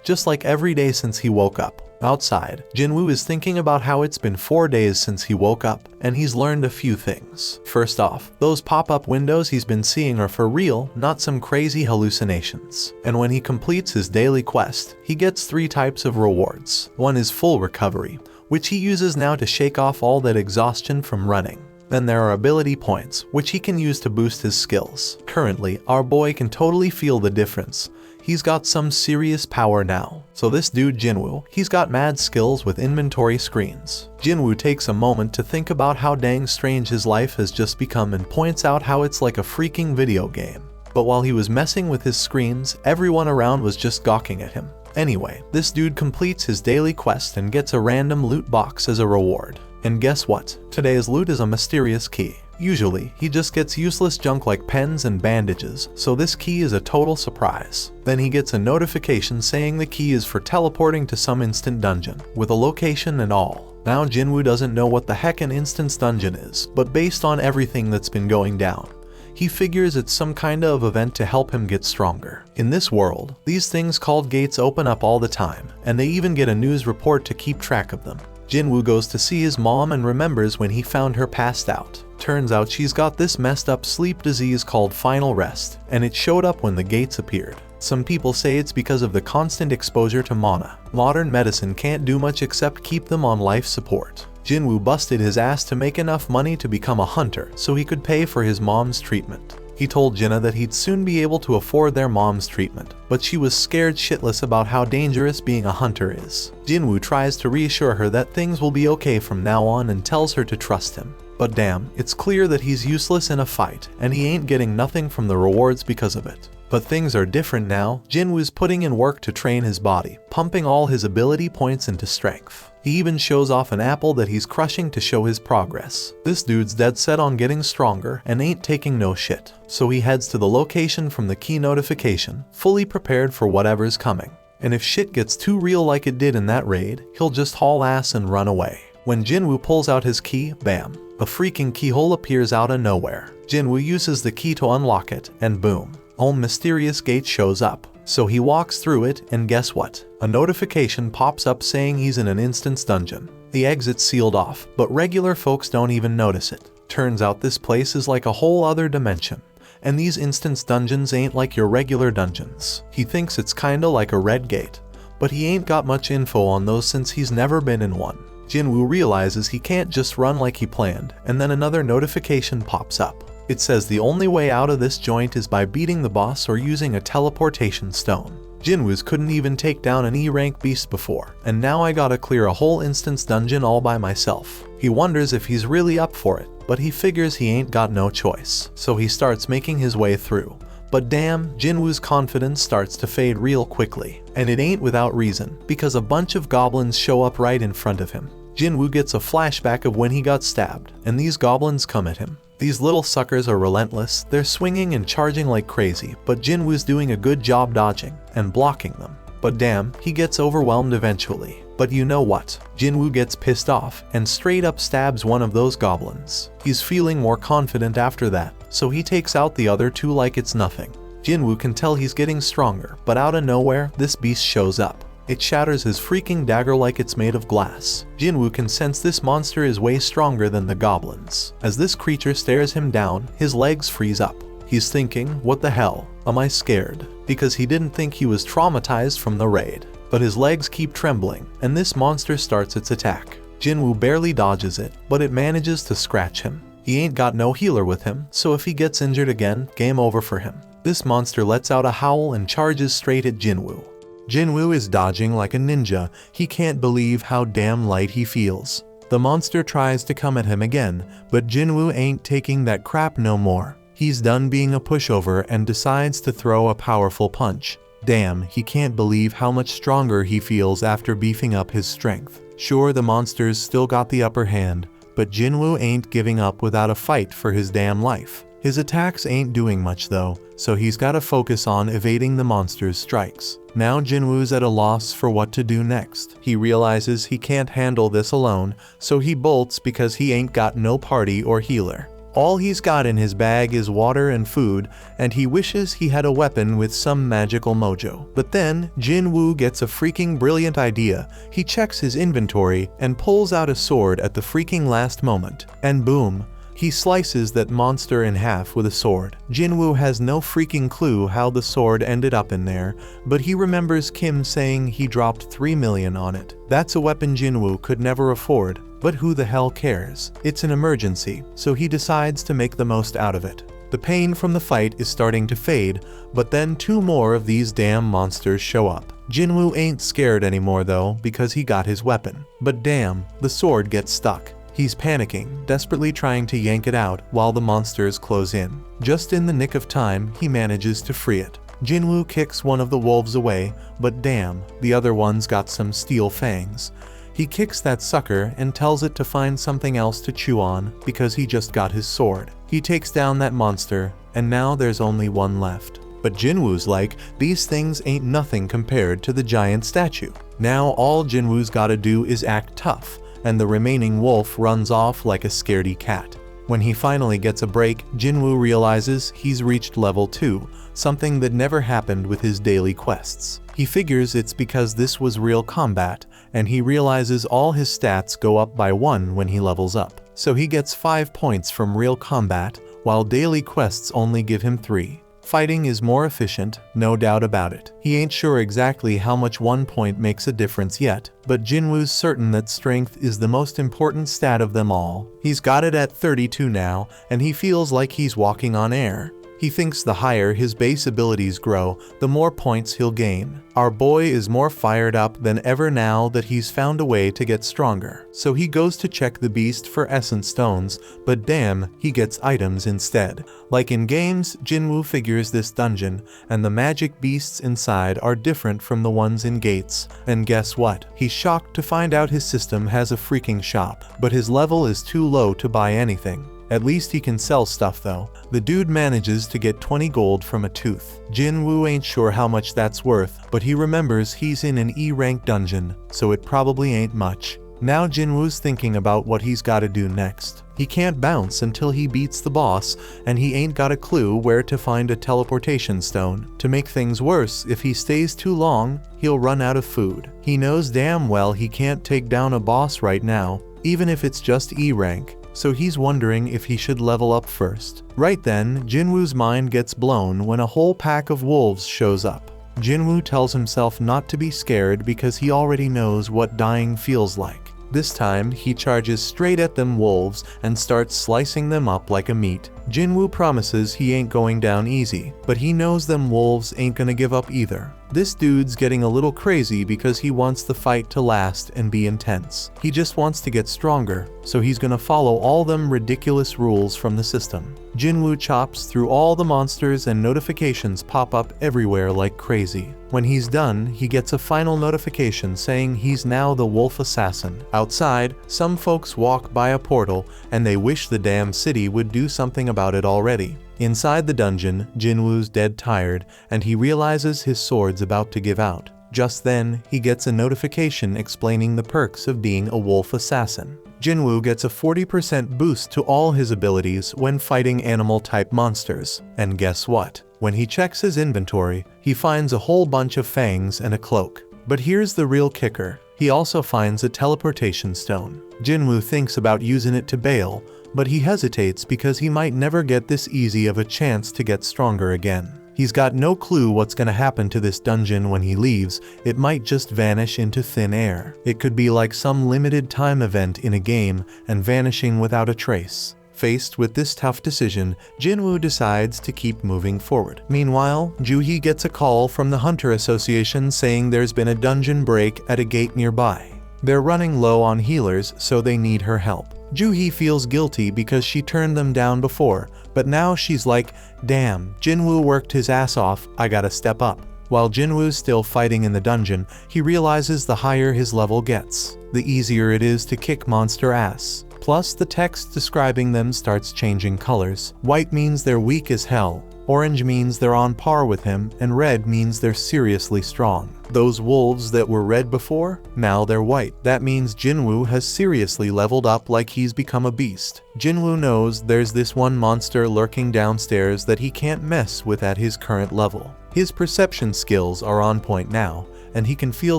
just like every day since he woke up. Outside, Jinwoo is thinking about how it's been 4 days since he woke up, and he's learned a few things. First off, those pop-up windows he's been seeing are for real, not some crazy hallucinations. And when he completes his daily quest, he gets 3 types of rewards. One is full recovery, which he uses now to shake off all that exhaustion from running. Then there are ability points, which he can use to boost his skills. Currently, our boy can totally feel the difference. He's got some serious power now. So this dude Jinwoo, he's got mad skills with inventory screens. Jinwoo takes a moment to think about how dang strange his life has just become and points out how it's like a freaking video game. But while he was messing with his screens, everyone around was just gawking at him. Anyway, this dude completes his daily quest and gets a random loot box as a reward. And guess what? Today's loot is a mysterious key. Usually, he just gets useless junk like pens and bandages, so this key is a total surprise. Then he gets a notification saying the key is for teleporting to some instant dungeon, with a location and all. Now Jinwoo doesn't know what the heck an instance dungeon is, but based on everything that's been going down, he figures it's some kind of event to help him get stronger. In this world, these things called gates open up all the time, and they even get a news report to keep track of them. Jinwoo goes to see his mom and remembers when he found her passed out. Turns out she's got this messed up sleep disease called final rest, and it showed up when the gates appeared. Some people say it's because of the constant exposure to mana. Modern medicine can't do much except keep them on life support. Jinwoo busted his ass to make enough money to become a hunter so he could pay for his mom's treatment. He told Jinna that he'd soon be able to afford their mom's treatment, but she was scared shitless about how dangerous being a hunter is. Jinwoo tries to reassure her that things will be okay from now on and tells her to trust him. But damn, it's clear that he's useless in a fight, and he ain't getting nothing from the rewards because of it. But things are different now. Jinwoo's putting in work to train his body, pumping all his ability points into strength. He even shows off an apple that he's crushing to show his progress. This dude's dead set on getting stronger and ain't taking no shit. So he heads to the location from the key notification, fully prepared for whatever's coming. And if shit gets too real like it did in that raid, he'll just haul ass and run away. When Jinwoo pulls out his key, bam, a freaking keyhole appears out of nowhere. Jinwoo uses the key to unlock it, and boom, a mysterious gate shows up. So he walks through it, and guess what? A notification pops up saying he's in an instance dungeon. The exit's sealed off, but regular folks don't even notice it. Turns out this place is like a whole other dimension, and these instance dungeons ain't like your regular dungeons. He thinks it's kinda like a red gate, but he ain't got much info on those since he's never been in one. Jinwoo realizes he can't just run like he planned, and then another notification pops up. It says the only way out of this joint is by beating the boss or using a teleportation stone. Jinwoo's couldn't even take down an E-rank beast before, and now I gotta clear a whole instance dungeon all by myself. He wonders if he's really up for it, but he figures he ain't got no choice, so he starts making his way through. But damn, Jinwoo's confidence starts to fade real quickly, and it ain't without reason, because a bunch of goblins show up right in front of him. Jinwoo gets a flashback of when he got stabbed, and these goblins come at him. These little suckers are relentless, they're swinging and charging like crazy, but Jinwoo's doing a good job dodging and blocking them. But damn, he gets overwhelmed eventually. But you know what? Jinwoo gets pissed off and straight up stabs one of those goblins. He's feeling more confident after that, so he takes out the other two like it's nothing. Jinwoo can tell he's getting stronger, but out of nowhere, this beast shows up. It shatters his freaking dagger like it's made of glass. Jinwoo can sense this monster is way stronger than the goblins. As this creature stares him down, his legs freeze up. He's thinking, what the hell? Am I scared? Because he didn't think he was traumatized from the raid. But his legs keep trembling, and this monster starts its attack. Jinwoo barely dodges it, but it manages to scratch him. He ain't got no healer with him, so if he gets injured again, game over for him. This monster lets out a howl and charges straight at Jinwoo. Jinwoo is dodging like a ninja. He can't believe how damn light he feels. The monster tries to come at him again, but Jinwoo ain't taking that crap no more. He's done being a pushover and decides to throw a powerful punch. Damn, he can't believe how much stronger he feels after beefing up his strength. Sure, the monsters still got the upper hand, but Jinwoo ain't giving up without a fight for his damn life. His attacks ain't doing much though, so he's gotta focus on evading the monster's strikes. Now Jinwoo's at a loss for what to do next. He realizes he can't handle this alone, so he bolts because he ain't got no party or healer. All he's got in his bag is water and food, and he wishes he had a weapon with some magical mojo. But then, Jinwoo gets a freaking brilliant idea. He checks his inventory and pulls out a sword at the freaking last moment. And boom, he slices that monster in half with a sword. Jinwoo has no freaking clue how the sword ended up in there, but he remembers Kim saying he dropped 3 million on it. That's a weapon Jinwoo could never afford. But who the hell cares? It's an emergency, so he decides to make the most out of it. The pain from the fight is starting to fade, but then 2 more of these damn monsters show up. Jinwoo ain't scared anymore though, because he got his weapon. But damn, the sword gets stuck. He's panicking, desperately trying to yank it out while the monsters close in. Just in the nick of time, he manages to free it. Jinwoo kicks one of the wolves away, but damn, the other one's got some steel fangs. He kicks that sucker and tells it to find something else to chew on because he just got his sword. He takes down that monster, and now there's only one left. But Jinwoo's like, these things ain't nothing compared to the giant statue. Now all Jinwoo's gotta do is act tough, and the remaining wolf runs off like a scaredy cat. When he finally gets a break, Jinwoo realizes he's reached level 2, something that never happened with his daily quests. He figures it's because this was real combat, and he realizes all his stats go up by 1 when he levels up. So he gets 5 points from real combat, while daily quests only give him 3. Fighting is more efficient, no doubt about it. He ain't sure exactly how much 1 point makes a difference yet, but Jinwoo's certain that strength is the most important stat of them all. He's got it at 32 now, and he feels like he's walking on air. He thinks the higher his base abilities grow, the more points he'll gain. Our boy is more fired up than ever now that he's found a way to get stronger. So he goes to check the beast for essence stones, but damn, he gets items instead. Like in games, Jinwoo figures this dungeon, and the magic beasts inside are different from the ones in Gates. And guess what? He's shocked to find out his system has a freaking shop, but his level is too low to buy anything. At least he can sell stuff though. The dude manages to get 20 gold from a tooth. Jinwoo ain't sure how much that's worth, but he remembers he's in an E-rank dungeon, so it probably ain't much. Now Jinwoo's thinking about what he's gotta do next. He can't bounce until he beats the boss, and he ain't got a clue where to find a teleportation stone. To make things worse, if he stays too long, he'll run out of food. He knows damn well he can't take down a boss right now, even if it's just E-rank. So he's wondering if he should level up first. Right then, Jinwoo's mind gets blown when a whole pack of wolves shows up. Jinwoo tells himself not to be scared because he already knows what dying feels like. This time, he charges straight at them wolves and starts slicing them up like a meat. Jinwoo promises he ain't going down easy, but he knows them wolves ain't gonna give up either. This dude's getting a little crazy because he wants the fight to last and be intense. He just wants to get stronger, so he's gonna follow all them ridiculous rules from the system. Jinwoo chops through all the monsters and notifications pop up everywhere like crazy. When he's done, he gets a final notification saying he's now the wolf assassin. Outside, some folks walk by a portal and they wish the damn city would do something about it already. Inside the dungeon, Jinwoo's dead tired, and he realizes his sword's about to give out. Just then, he gets a notification explaining the perks of being a wolf assassin. Jinwoo gets a 40% boost to all his abilities when fighting animal-type monsters. And guess what? When he checks his inventory, he finds a whole bunch of fangs and a cloak. But here's the real kicker. He also finds a teleportation stone. Jinwoo thinks about using it to bail, but he hesitates because he might never get this easy of a chance to get stronger again. He's got no clue what's gonna happen to this dungeon when he leaves. It might just vanish into thin air. It could be like some limited time event in a game and vanishing without a trace. Faced with this tough decision, Jinwoo decides to keep moving forward. Meanwhile, Juhee gets a call from the Hunter Association saying there's been a dungeon break at a gate nearby. They're running low on healers, so they need her help. Juhi feels guilty because she turned them down before, but now she's like, damn, Jinwoo worked his ass off, I gotta step up. While Jinwoo's still fighting in the dungeon, he realizes the higher his level gets, the easier it is to kick monster ass. Plus, the text describing them starts changing colors. White means they're weak as hell, orange means they're on par with him, and red means they're seriously strong. Those wolves that were red before, now they're white. That means Jinwoo has seriously leveled up like he's become a beast. Jinwoo knows there's this one monster lurking downstairs that he can't mess with at his current level. His perception skills are on point now, and he can feel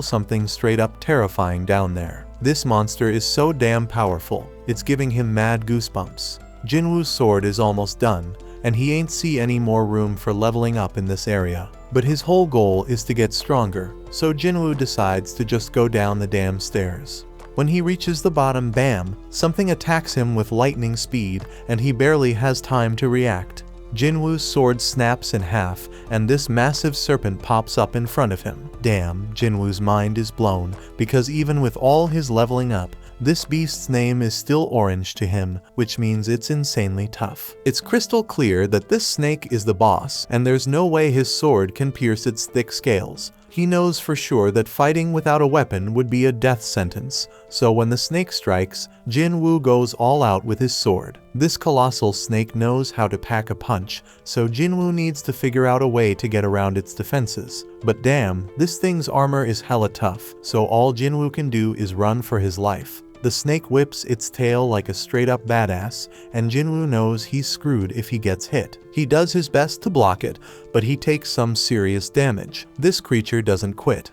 something straight up terrifying down there. This monster is so damn powerful, it's giving him mad goosebumps. Jinwoo's sword is almost done, and he ain't see any more room for leveling up in this area. But his whole goal is to get stronger, so Jinwoo decides to just go down the damn stairs. When he reaches the bottom, bam, something attacks him with lightning speed, and he barely has time to react. Jinwoo's sword snaps in half, and this massive serpent pops up in front of him. Damn, Jinwoo's mind is blown, because even with all his leveling up, this beast's name is still orange to him, which means it's insanely tough. It's crystal clear that this snake is the boss, and there's no way his sword can pierce its thick scales. He knows for sure that fighting without a weapon would be a death sentence, so when the snake strikes, Jinwoo goes all out with his sword. This colossal snake knows how to pack a punch, so Jinwoo needs to figure out a way to get around its defenses. But damn, this thing's armor is hella tough, so all Jinwoo can do is run for his life. The snake whips its tail like a straight-up badass, and Jinwoo knows he's screwed if he gets hit. He does his best to block it, but he takes some serious damage. This creature doesn't quit.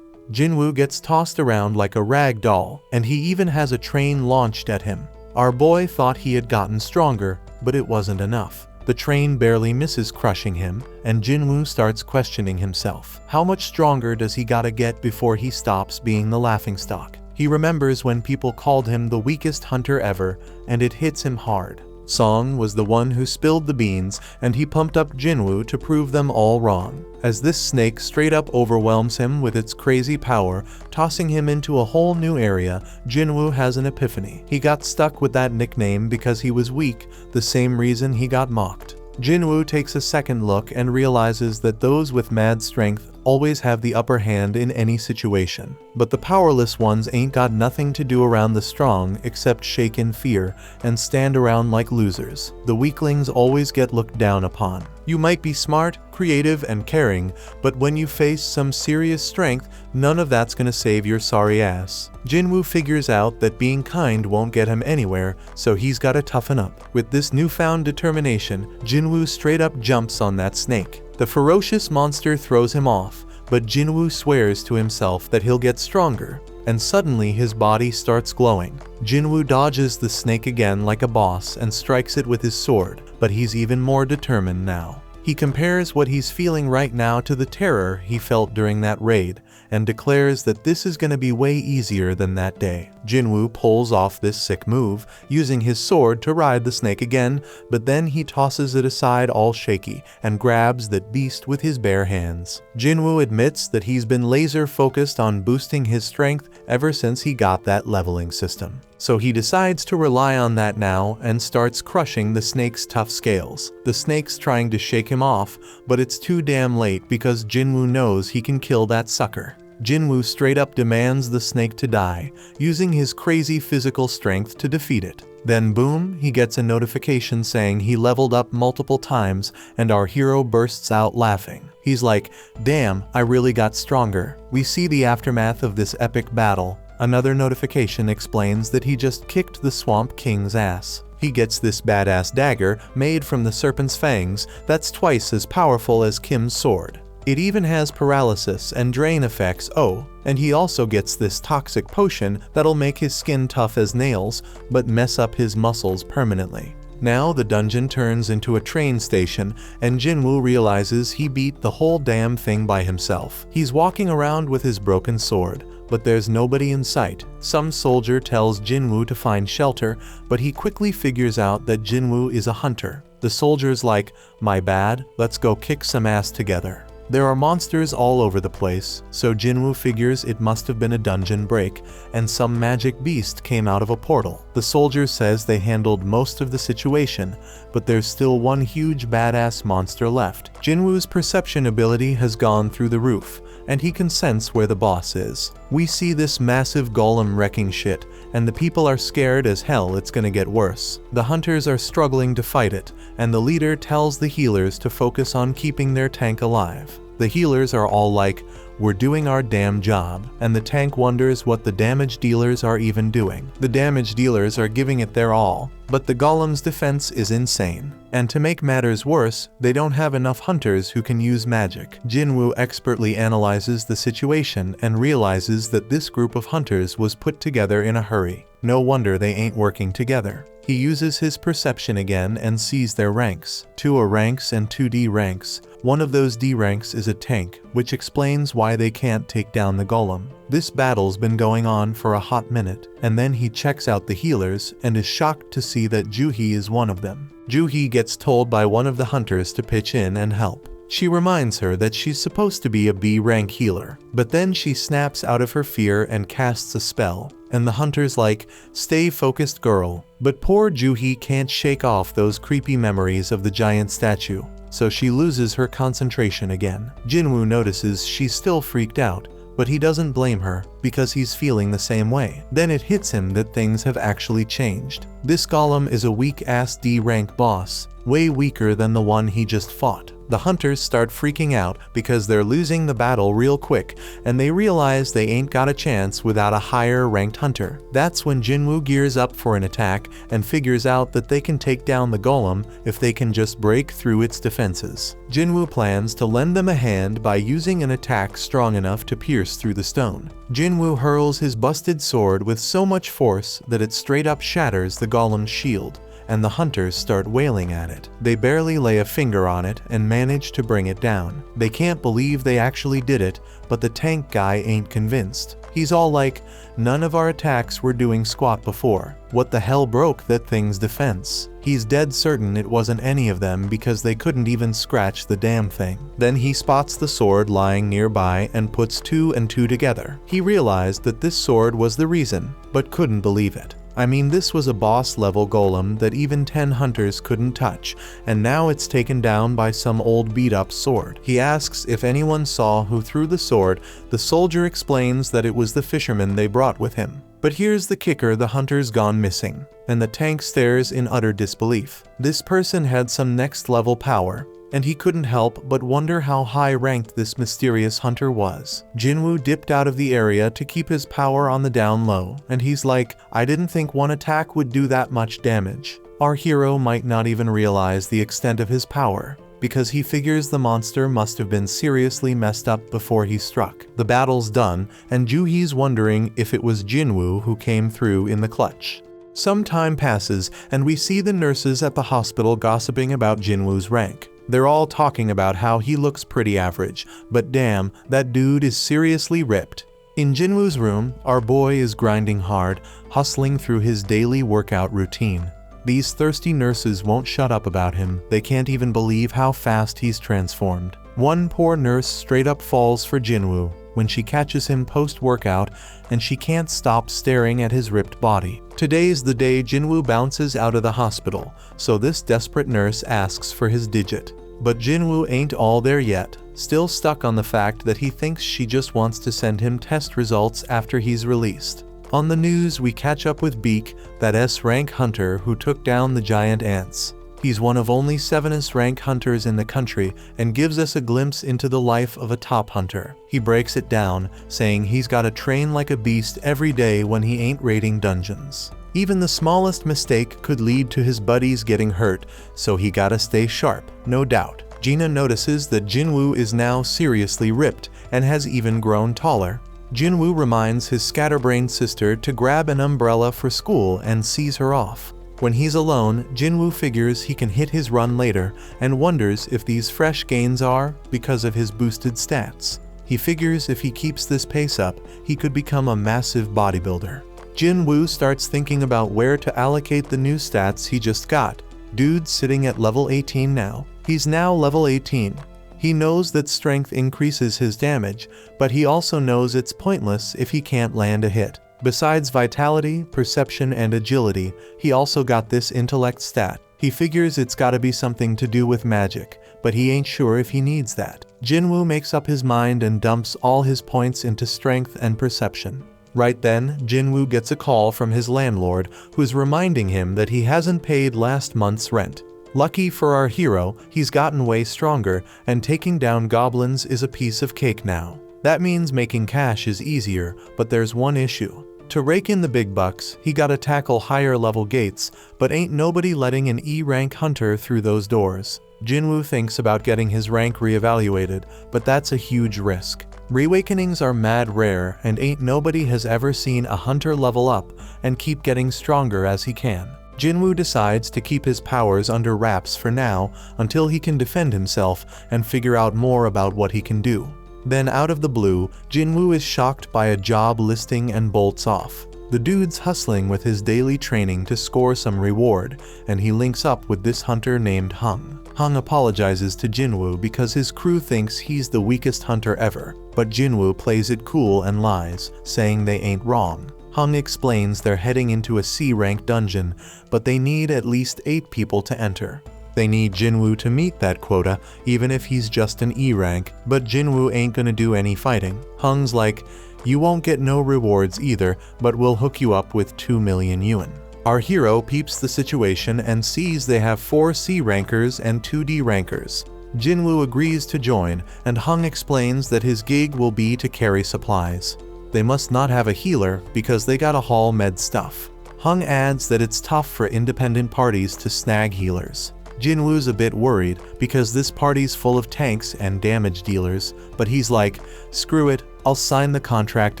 Jinwoo gets tossed around like a rag doll, and he even has a train launched at him. Our boy thought he had gotten stronger, but it wasn't enough. The train barely misses crushing him, and Jinwoo starts questioning himself. How much stronger does he gotta get before he stops being the laughingstock? He remembers when people called him the weakest hunter ever, and it hits him hard. Song was the one who spilled the beans, and he pumped up Jinwoo to prove them all wrong. As this snake straight up overwhelms him with its crazy power, tossing him into a whole new area, Jinwoo has an epiphany. He got stuck with that nickname because he was weak, the same reason he got mocked. Jinwoo takes a second look and realizes that those with mad strength always have the upper hand in any situation. But the powerless ones ain't got nothing to do around the strong except shake in fear and stand around like losers. The weaklings always get looked down upon. You might be smart, creative, and caring, but when you face some serious strength, none of that's gonna save your sorry ass. Jinwoo figures out that being kind won't get him anywhere, so he's gotta toughen up. With this newfound determination, Jinwoo straight up jumps on that snake. The ferocious monster throws him off, but Jinwoo swears to himself that he'll get stronger, and suddenly his body starts glowing. Jinwoo dodges the snake again like a boss and strikes it with his sword, but he's even more determined now. He compares what he's feeling right now to the terror he felt during that raid, and declares that this is gonna be way easier than that day. Jinwoo pulls off this sick move, using his sword to ride the snake again, but then he tosses it aside all shaky and grabs that beast with his bare hands. Jinwoo admits that he's been laser focused on boosting his strength ever since he got that leveling system. So he decides to rely on that now and starts crushing the snake's tough scales. The snake's trying to shake him off, but it's too damn late because Jinwoo knows he can kill that sucker. Jinwoo straight up demands the snake to die, using his crazy physical strength to defeat it. Then boom, he gets a notification saying he leveled up multiple times, and our hero bursts out laughing. He's like, damn, I really got stronger. We see the aftermath of this epic battle. Another notification explains that he just kicked the Swamp King's ass. He gets this badass dagger made from the serpent's fangs that's twice as powerful as Kim's sword. It even has paralysis and drain effects, oh, and he also gets this toxic potion that'll make his skin tough as nails, but mess up his muscles permanently. Now the dungeon turns into a train station, and Jinwoo realizes he beat the whole damn thing by himself. He's walking around with his broken sword, but there's nobody in sight. Some soldier tells Jinwoo to find shelter, but he quickly figures out that Jinwoo is a hunter. The soldier's like, my bad, let's go kick some ass together. There are monsters all over the place, so Jinwoo figures it must have been a dungeon break, and some magic beast came out of a portal. The soldier says they handled most of the situation, but there's still one huge badass monster left. Jinwoo's perception ability has gone through the roof, and he can sense where the boss is. We see this massive golem wrecking shit, and the people are scared as hell it's gonna get worse. The hunters are struggling to fight it, and the leader tells the healers to focus on keeping their tank alive. The healers are all like, "We're doing our damn job," and the tank wonders what the damage dealers are even doing. The damage dealers are giving it their all, but the golem's defense is insane. And to make matters worse, they don't have enough hunters who can use magic. Jinwoo expertly analyzes the situation and realizes that this group of hunters was put together in a hurry. No wonder they ain't working together. He uses his perception again and sees their ranks. 2 are ranks and 2 D ranks. One of those D ranks is a tank, which explains why they can't take down the golem. This battle's been going on for a hot minute, and then he checks out the healers and is shocked to see that Juhi is one of them. Juhi gets told by one of the hunters to pitch in and help. She reminds her that she's supposed to be a B rank healer, but then she snaps out of her fear and casts a spell, and the hunter's like, "Stay focused, girl." But poor Juhi can't shake off those creepy memories of the giant statue, so she loses her concentration again. Jinwoo notices she's still freaked out, but he doesn't blame her because he's feeling the same way. Then it hits him that things have actually changed. This golem is a weak-ass D rank boss, way weaker than the one he just fought. The hunters start freaking out because they're losing the battle real quick, and they realize they ain't got a chance without a higher ranked hunter. That's when Jinwoo gears up for an attack and figures out that they can take down the golem if they can just break through its defenses. Jinwoo plans to lend them a hand by using an attack strong enough to pierce through the stone. Jinwoo hurls his busted sword with so much force that it straight up shatters the golem's shield, and the hunters start wailing at it. They barely lay a finger on it and manage to bring it down. They can't believe they actually did it, but the tank guy ain't convinced. He's all like, "None of our attacks were doing squat before. What the hell broke that thing's defense?" He's dead certain it wasn't any of them because they couldn't even scratch the damn thing. Then he spots the sword lying nearby and puts 2 and 2 together. He realized that this sword was the reason, but couldn't believe it. I mean, this was a boss-level golem that even 10 hunters couldn't touch, and now it's taken down by some old beat-up sword. He asks if anyone saw who threw the sword. The soldier explains that it was the fisherman they brought with him. But here's the kicker: the hunter's gone missing, and the tank stares in utter disbelief. This person had some next-level power, and he couldn't help but wonder how high-ranked this mysterious hunter was. Jinwoo dipped out of the area to keep his power on the down low, and he's like, "I didn't think one attack would do that much damage." Our hero might not even realize the extent of his power, because he figures the monster must have been seriously messed up before he struck. The battle's done, and Juhi's wondering if it was Jinwoo who came through in the clutch. Some time passes, and we see the nurses at the hospital gossiping about Jinwoo's rank. They're all talking about how he looks pretty average, but damn, that dude is seriously ripped. In Jinwoo's room, our boy is grinding hard, hustling through his daily workout routine. These thirsty nurses won't shut up about him. They can't even believe how fast he's transformed. One poor nurse straight up falls for Jinwoo when she catches him post-workout, and she can't stop staring at his ripped body. Today's the day Jinwoo bounces out of the hospital, so this desperate nurse asks for his digit. But Jinwoo ain't all there yet, still stuck on the fact that he thinks she just wants to send him test results after he's released. On the news, we catch up with Beak, that S-rank hunter who took down the giant ants. He's one of only 7 S-rank hunters in the country and gives us a glimpse into the life of a top hunter. He breaks it down, saying he's gotta train like a beast every day when he ain't raiding dungeons. Even the smallest mistake could lead to his buddies getting hurt, so he gotta stay sharp, no doubt. Gina notices that Jinwoo is now seriously ripped and has even grown taller. Jinwoo reminds his scatterbrained sister to grab an umbrella for school and sees her off. When he's alone, Jinwoo figures he can hit his run later and wonders if these fresh gains are because of his boosted stats. He figures if he keeps this pace up, he could become a massive bodybuilder. Jinwoo starts thinking about where to allocate the new stats he just got. Dude's sitting at level 18 now. He's now level 18. He knows that strength increases his damage, but he also knows it's pointless if he can't land a hit. Besides vitality, perception, and agility, he also got this intellect stat. He figures it's gotta be something to do with magic, but he ain't sure if he needs that. Jinwoo makes up his mind and dumps all his points into strength and perception. Right then, Jinwoo gets a call from his landlord, who's reminding him that he hasn't paid last month's rent. Lucky for our hero, he's gotten way stronger, and taking down goblins is a piece of cake now. That means making cash is easier, but there's one issue. To rake in the big bucks, he gotta tackle higher level gates, but ain't nobody letting an E-rank hunter through those doors. Jinwoo thinks about getting his rank reevaluated, but that's a huge risk. Reawakenings are mad rare, and ain't nobody has ever seen a hunter level up and keep getting stronger as he can. Jinwoo decides to keep his powers under wraps for now until he can defend himself and figure out more about what he can do. Then out of the blue, Jinwoo is shocked by a job listing and bolts off. The dude's hustling with his daily training to score some reward, and he links up with this hunter named Hung. Hung apologizes to Jinwoo because his crew thinks he's the weakest hunter ever, but Jinwoo plays it cool and lies, saying they ain't wrong. Hung explains they're heading into a C-rank dungeon, but they need at least 8 people to enter. They need Jinwoo to meet that quota, even if he's just an E-rank, but Jinwoo ain't gonna do any fighting. Hung's like, you won't get no rewards either, but we'll hook you up with 2 million yuan. Our hero peeps the situation and sees they have 4 C-rankers and 2 D-rankers. Jinwoo agrees to join, and Hung explains that his gig will be to carry supplies. They must not have a healer because they gotta haul med stuff. Hung adds that it's tough for independent parties to snag healers. Jinwoo's a bit worried because this party's full of tanks and damage dealers, but he's like, screw it, I'll sign the contract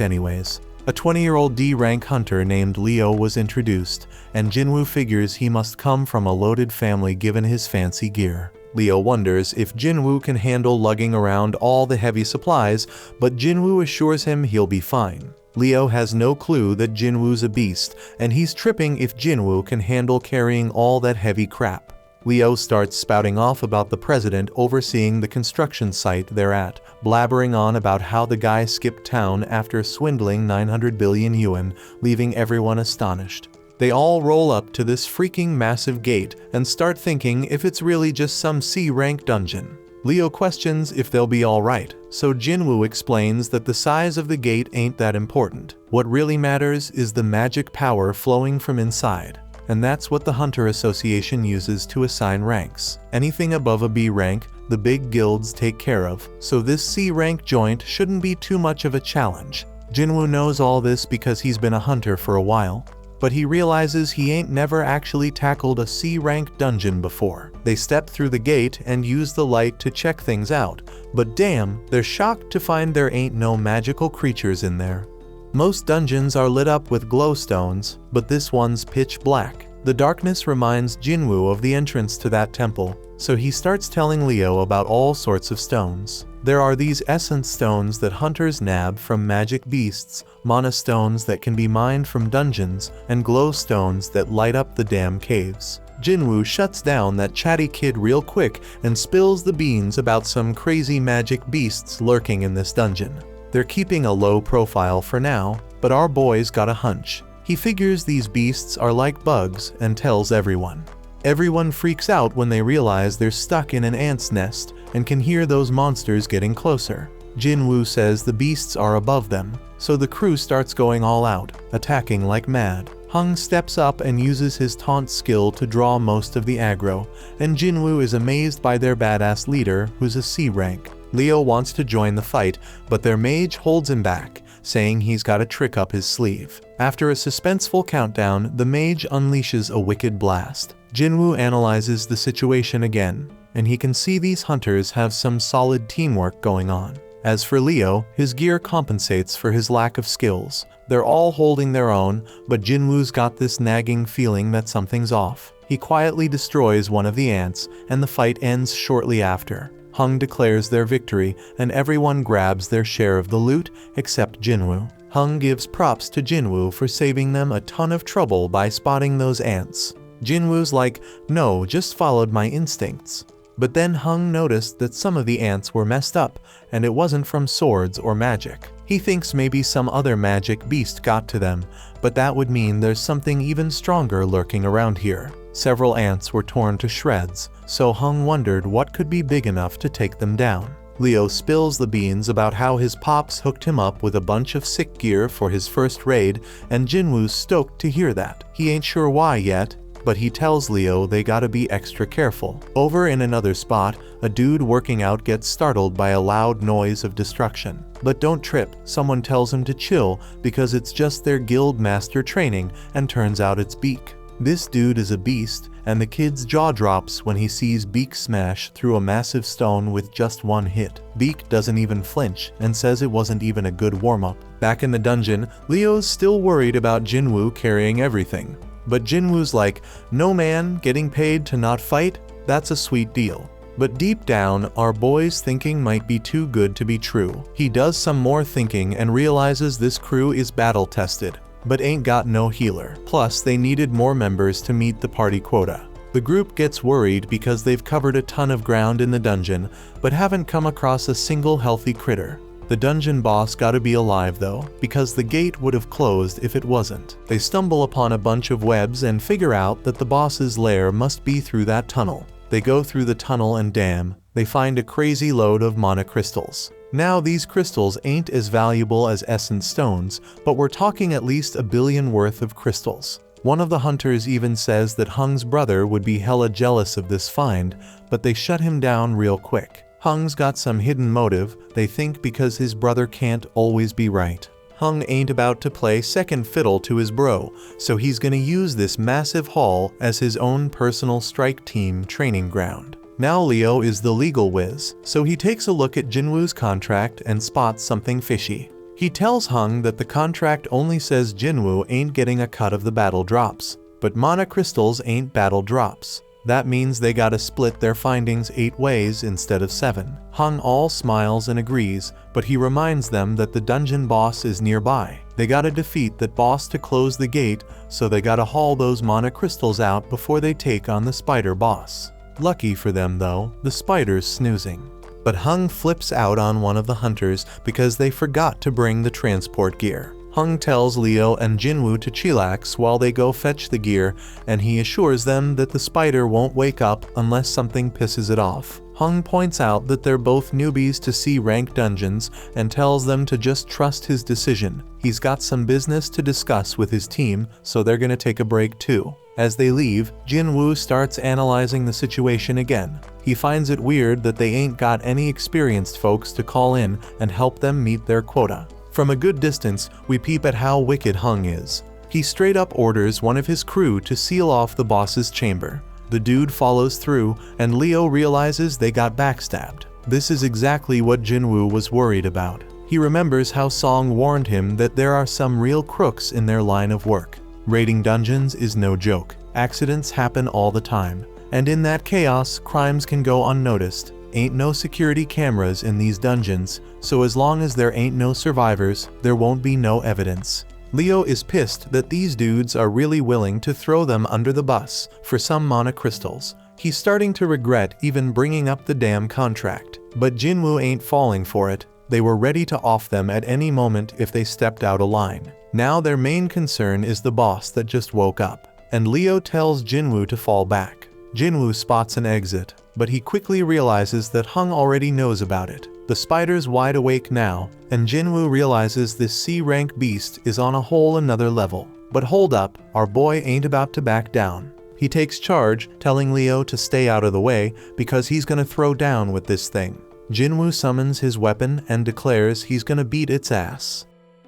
anyways. A 20-year-old D-rank hunter named Leo was introduced, and Jinwoo figures he must come from a loaded family given his fancy gear. Leo wonders if Jinwoo can handle lugging around all the heavy supplies, but Jinwoo assures him he'll be fine. Leo has no clue that Jinwoo's a beast, and he's tripping if Jinwoo can handle carrying all that heavy crap. Leo starts spouting off about the president overseeing the construction site they're at, blabbering on about how the guy skipped town after swindling 900 billion yuan, leaving everyone astonished. They all roll up to this freaking massive gate and start thinking if it's really just some C-rank dungeon. Leo questions if they'll be alright, so Jinwoo explains that the size of the gate ain't that important. What really matters is the magic power flowing from inside. And that's what the Hunter Association uses to assign ranks. Anything above a B rank, the big guilds take care of, so this C rank joint shouldn't be too much of a challenge. Jinwoo knows all this because he's been a hunter for a while, but he realizes he ain't never actually tackled a C rank dungeon before. They step through the gate and use the light to check things out, but damn, they're shocked to find there ain't no magical creatures in there. Most dungeons are lit up with glowstones, but this one's pitch black. The darkness reminds Jinwoo of the entrance to that temple, so he starts telling Leo about all sorts of stones. There are these essence stones that hunters nab from magic beasts, mana stones that can be mined from dungeons, and glow stones that light up the damn caves. Jinwoo shuts down that chatty kid real quick and spills the beans about some crazy magic beasts lurking in this dungeon. They're keeping a low profile for now, but our boy's got a hunch. He figures these beasts are like bugs and tells everyone. Everyone freaks out when they realize they're stuck in an ant's nest and can hear those monsters getting closer. Jinwoo says the beasts are above them, so the crew starts going all out, attacking like mad. Hung steps up and uses his taunt skill to draw most of the aggro, and Jinwoo is amazed by their badass leader, who's a C rank. Leo wants to join the fight, but their mage holds him back, saying he's got a trick up his sleeve. After a suspenseful countdown, the mage unleashes a wicked blast. Jinwoo analyzes the situation again, and he can see these hunters have some solid teamwork going on. As for Leo, his gear compensates for his lack of skills. They're all holding their own, but Jinwoo's got this nagging feeling that something's off. He quietly destroys one of the ants, and the fight ends shortly after. Hung declares their victory, and everyone grabs their share of the loot, except Jinwoo. Hung gives props to Jinwoo for saving them a ton of trouble by spotting those ants. Jinwoo's like, no, just followed my instincts. But then Hung noticed that some of the ants were messed up, and it wasn't from swords or magic. He thinks maybe some other magic beast got to them, but that would mean there's something even stronger lurking around here. Several ants were torn to shreds, so Hung wondered what could be big enough to take them down. Leo spills the beans about how his pops hooked him up with a bunch of sick gear for his first raid, and Jinwoo's stoked to hear that. He ain't sure why yet, but he tells Leo they gotta be extra careful. Over in another spot, a dude working out gets startled by a loud noise of destruction. But don't trip, someone tells him to chill because it's just their guild master training, and turns out it's Beak. This dude is a beast, and the kid's jaw drops when he sees Beak smash through a massive stone with just one hit. Beak doesn't even flinch and says it wasn't even a good warm-up. Back in the dungeon, Leo's still worried about Jinwoo carrying everything. But Jinwoo's like, no man, getting paid to not fight? That's a sweet deal. But deep down, our boy's thinking might be too good to be true. He does some more thinking and realizes this crew is battle-tested, but ain't got no healer. Plus, they needed more members to meet the party quota. The group gets worried because they've covered a ton of ground in the dungeon, but haven't come across a single healthy critter. The dungeon boss gotta be alive though, because the gate would have closed if it wasn't. They stumble upon a bunch of webs and figure out that the boss's lair must be through that tunnel. They go through the tunnel and damn, they find a crazy load of mana crystals. Now these crystals ain't as valuable as essence stones, but we're talking at least 1 billion worth of crystals. One of the hunters even says that Hung's brother would be hella jealous of this find, but they shut him down real quick. Hung's got some hidden motive, they think, because his brother can't always be right. Hung ain't about to play second fiddle to his bro, so he's gonna use this massive haul as his own personal strike team training ground. Now Leo is the legal whiz, so he takes a look at Jinwoo's contract and spots something fishy. He tells Hung that the contract only says Jinwoo ain't getting a cut of the battle drops, but mana crystals ain't battle drops. That means they gotta split their findings 8 ways instead of 7. Hung all smiles and agrees, but he reminds them that the dungeon boss is nearby. They gotta defeat that boss to close the gate, so they gotta haul those mana crystals out before they take on the spider boss. Lucky for them though, the spider's snoozing. But Hung flips out on one of the hunters because they forgot to bring the transport gear. Hung tells Leo and Jinwoo to chillax while they go fetch the gear, and he assures them that the spider won't wake up unless something pisses it off. Hung points out that they're both newbies to C-rank dungeons and tells them to just trust his decision. He's got some business to discuss with his team, so they're gonna take a break too. As they leave, Jinwoo starts analyzing the situation again. He finds it weird that they ain't got any experienced folks to call in and help them meet their quota. From a good distance, we peep at how wicked Hung is. He straight up orders one of his crew to seal off the boss's chamber. The dude follows through, and Leo realizes they got backstabbed. This is exactly what Jinwoo was worried about. He remembers how Song warned him that there are some real crooks in their line of work. Raiding dungeons is no joke. Accidents happen all the time. And in that chaos, crimes can go unnoticed. Ain't no security cameras in these dungeons, so as long as there ain't no survivors, there won't be no evidence. Leo is pissed that these dudes are really willing to throw them under the bus for some mana crystals. He's starting to regret even bringing up the damn contract. But Jinwoo ain't falling for it. They were ready to off them at any moment if they stepped out of line. Now their main concern is the boss that just woke up, and Leo tells Jinwoo to fall back. Jinwoo spots an exit, but he quickly realizes that Hung already knows about it. The spider's wide awake now, and Jinwoo realizes this C-rank beast is on a whole another level. But hold up, our boy ain't about to back down. He takes charge, telling Leo to stay out of the way because he's gonna throw down with this thing. Jinwoo summons his weapon and declares he's gonna beat its ass.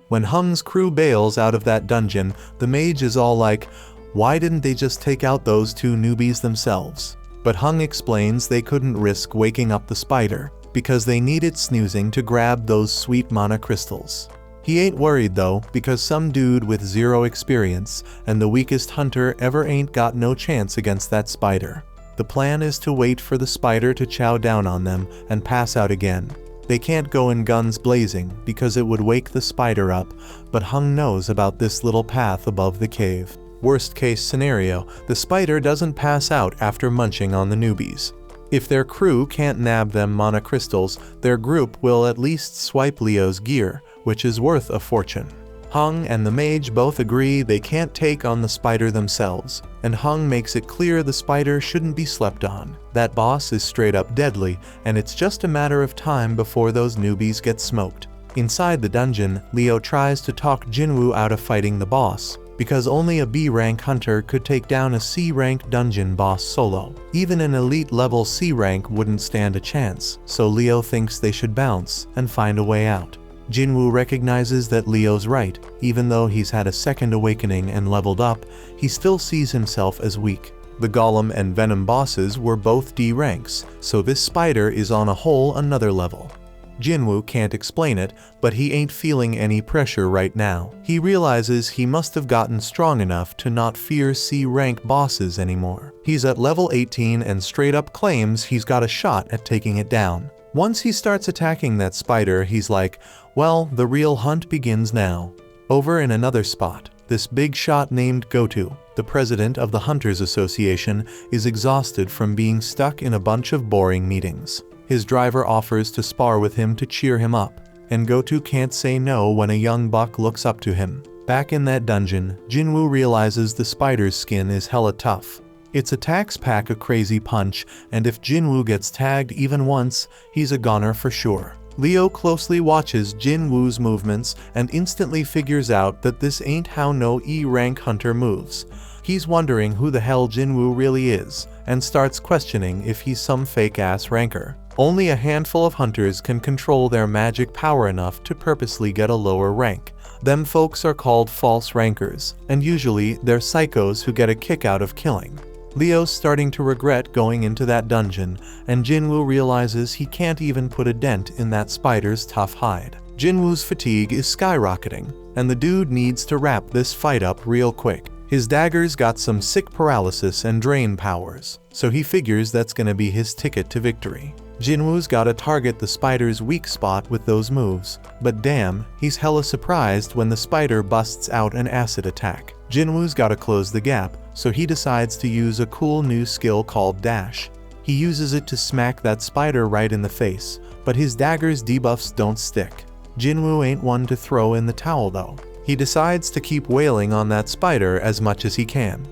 When Hung's crew bails out of that dungeon, the mage is all like, why didn't they just take out those 2 newbies themselves? But Hung explains they couldn't risk waking up the spider, because they needed snoozing to grab those sweet mana crystals. He ain't worried though, because some dude with 0 experience and the weakest hunter ever ain't got no chance against that spider. The plan is to wait for the spider to chow down on them and pass out again. They can't go in guns blazing because it would wake the spider up, but Hung knows about this little path above the cave. Worst case scenario, the spider doesn't pass out after munching on the newbies. If their crew can't nab them mana crystals, their group will at least swipe Leo's gear, which is worth a fortune. Hung and the mage both agree they can't take on the spider themselves, and Hung makes it clear the spider shouldn't be slept on. That boss is straight up deadly, and it's just a matter of time before those newbies get smoked. Inside the dungeon, Leo tries to talk Jinwoo out of fighting the boss, because only a B-rank hunter could take down a C-rank dungeon boss solo. Even an elite level C-rank wouldn't stand a chance, so Leo thinks they should bounce and find a way out. Jinwoo recognizes that Leo's right. Even though he's had a second awakening and leveled up, he still sees himself as weak. The Golem and Venom bosses were both D ranks, so this spider is on a whole another level. Jinwoo can't explain it, but he ain't feeling any pressure right now. He realizes he must have gotten strong enough to not fear C-rank bosses anymore. He's at level 18 and straight up claims he's got a shot at taking it down. Once he starts attacking that spider, he's like, well, the real hunt begins now. Over in another spot, this big shot named Goto, the president of the Hunters Association, is exhausted from being stuck in a bunch of boring meetings. His driver offers to spar with him to cheer him up, and Goto can't say no when a young buck looks up to him. Back in that dungeon, Jinwoo realizes the spider's skin is hella tough. Its attacks pack a crazy punch, and if Jinwoo gets tagged even once, he's a goner for sure. Leo closely watches Jinwoo's movements and instantly figures out that this ain't how no E-rank hunter moves. He's wondering who the hell Jinwoo really is, and starts questioning if he's some fake-ass ranker. Only a handful of hunters can control their magic power enough to purposely get a lower rank. Them folks are called false rankers, and usually they're psychos who get a kick out of killing. Leo's starting to regret going into that dungeon, and Jinwoo realizes he can't even put a dent in that spider's tough hide. Jinwoo's fatigue is skyrocketing, and the dude needs to wrap this fight up real quick. His dagger's got some sick paralysis and drain powers, so he figures that's gonna be his ticket to victory. Jinwoo's gotta target the spider's weak spot with those moves, but damn, he's hella surprised when the spider busts out an acid attack. Jinwoo's gotta close the gap, so he decides to use a cool new skill called Dash. He uses it to smack that spider right in the face, but his dagger's debuffs don't stick. Jinwoo ain't one to throw in the towel though. He decides to keep wailing on that spider as much as he can.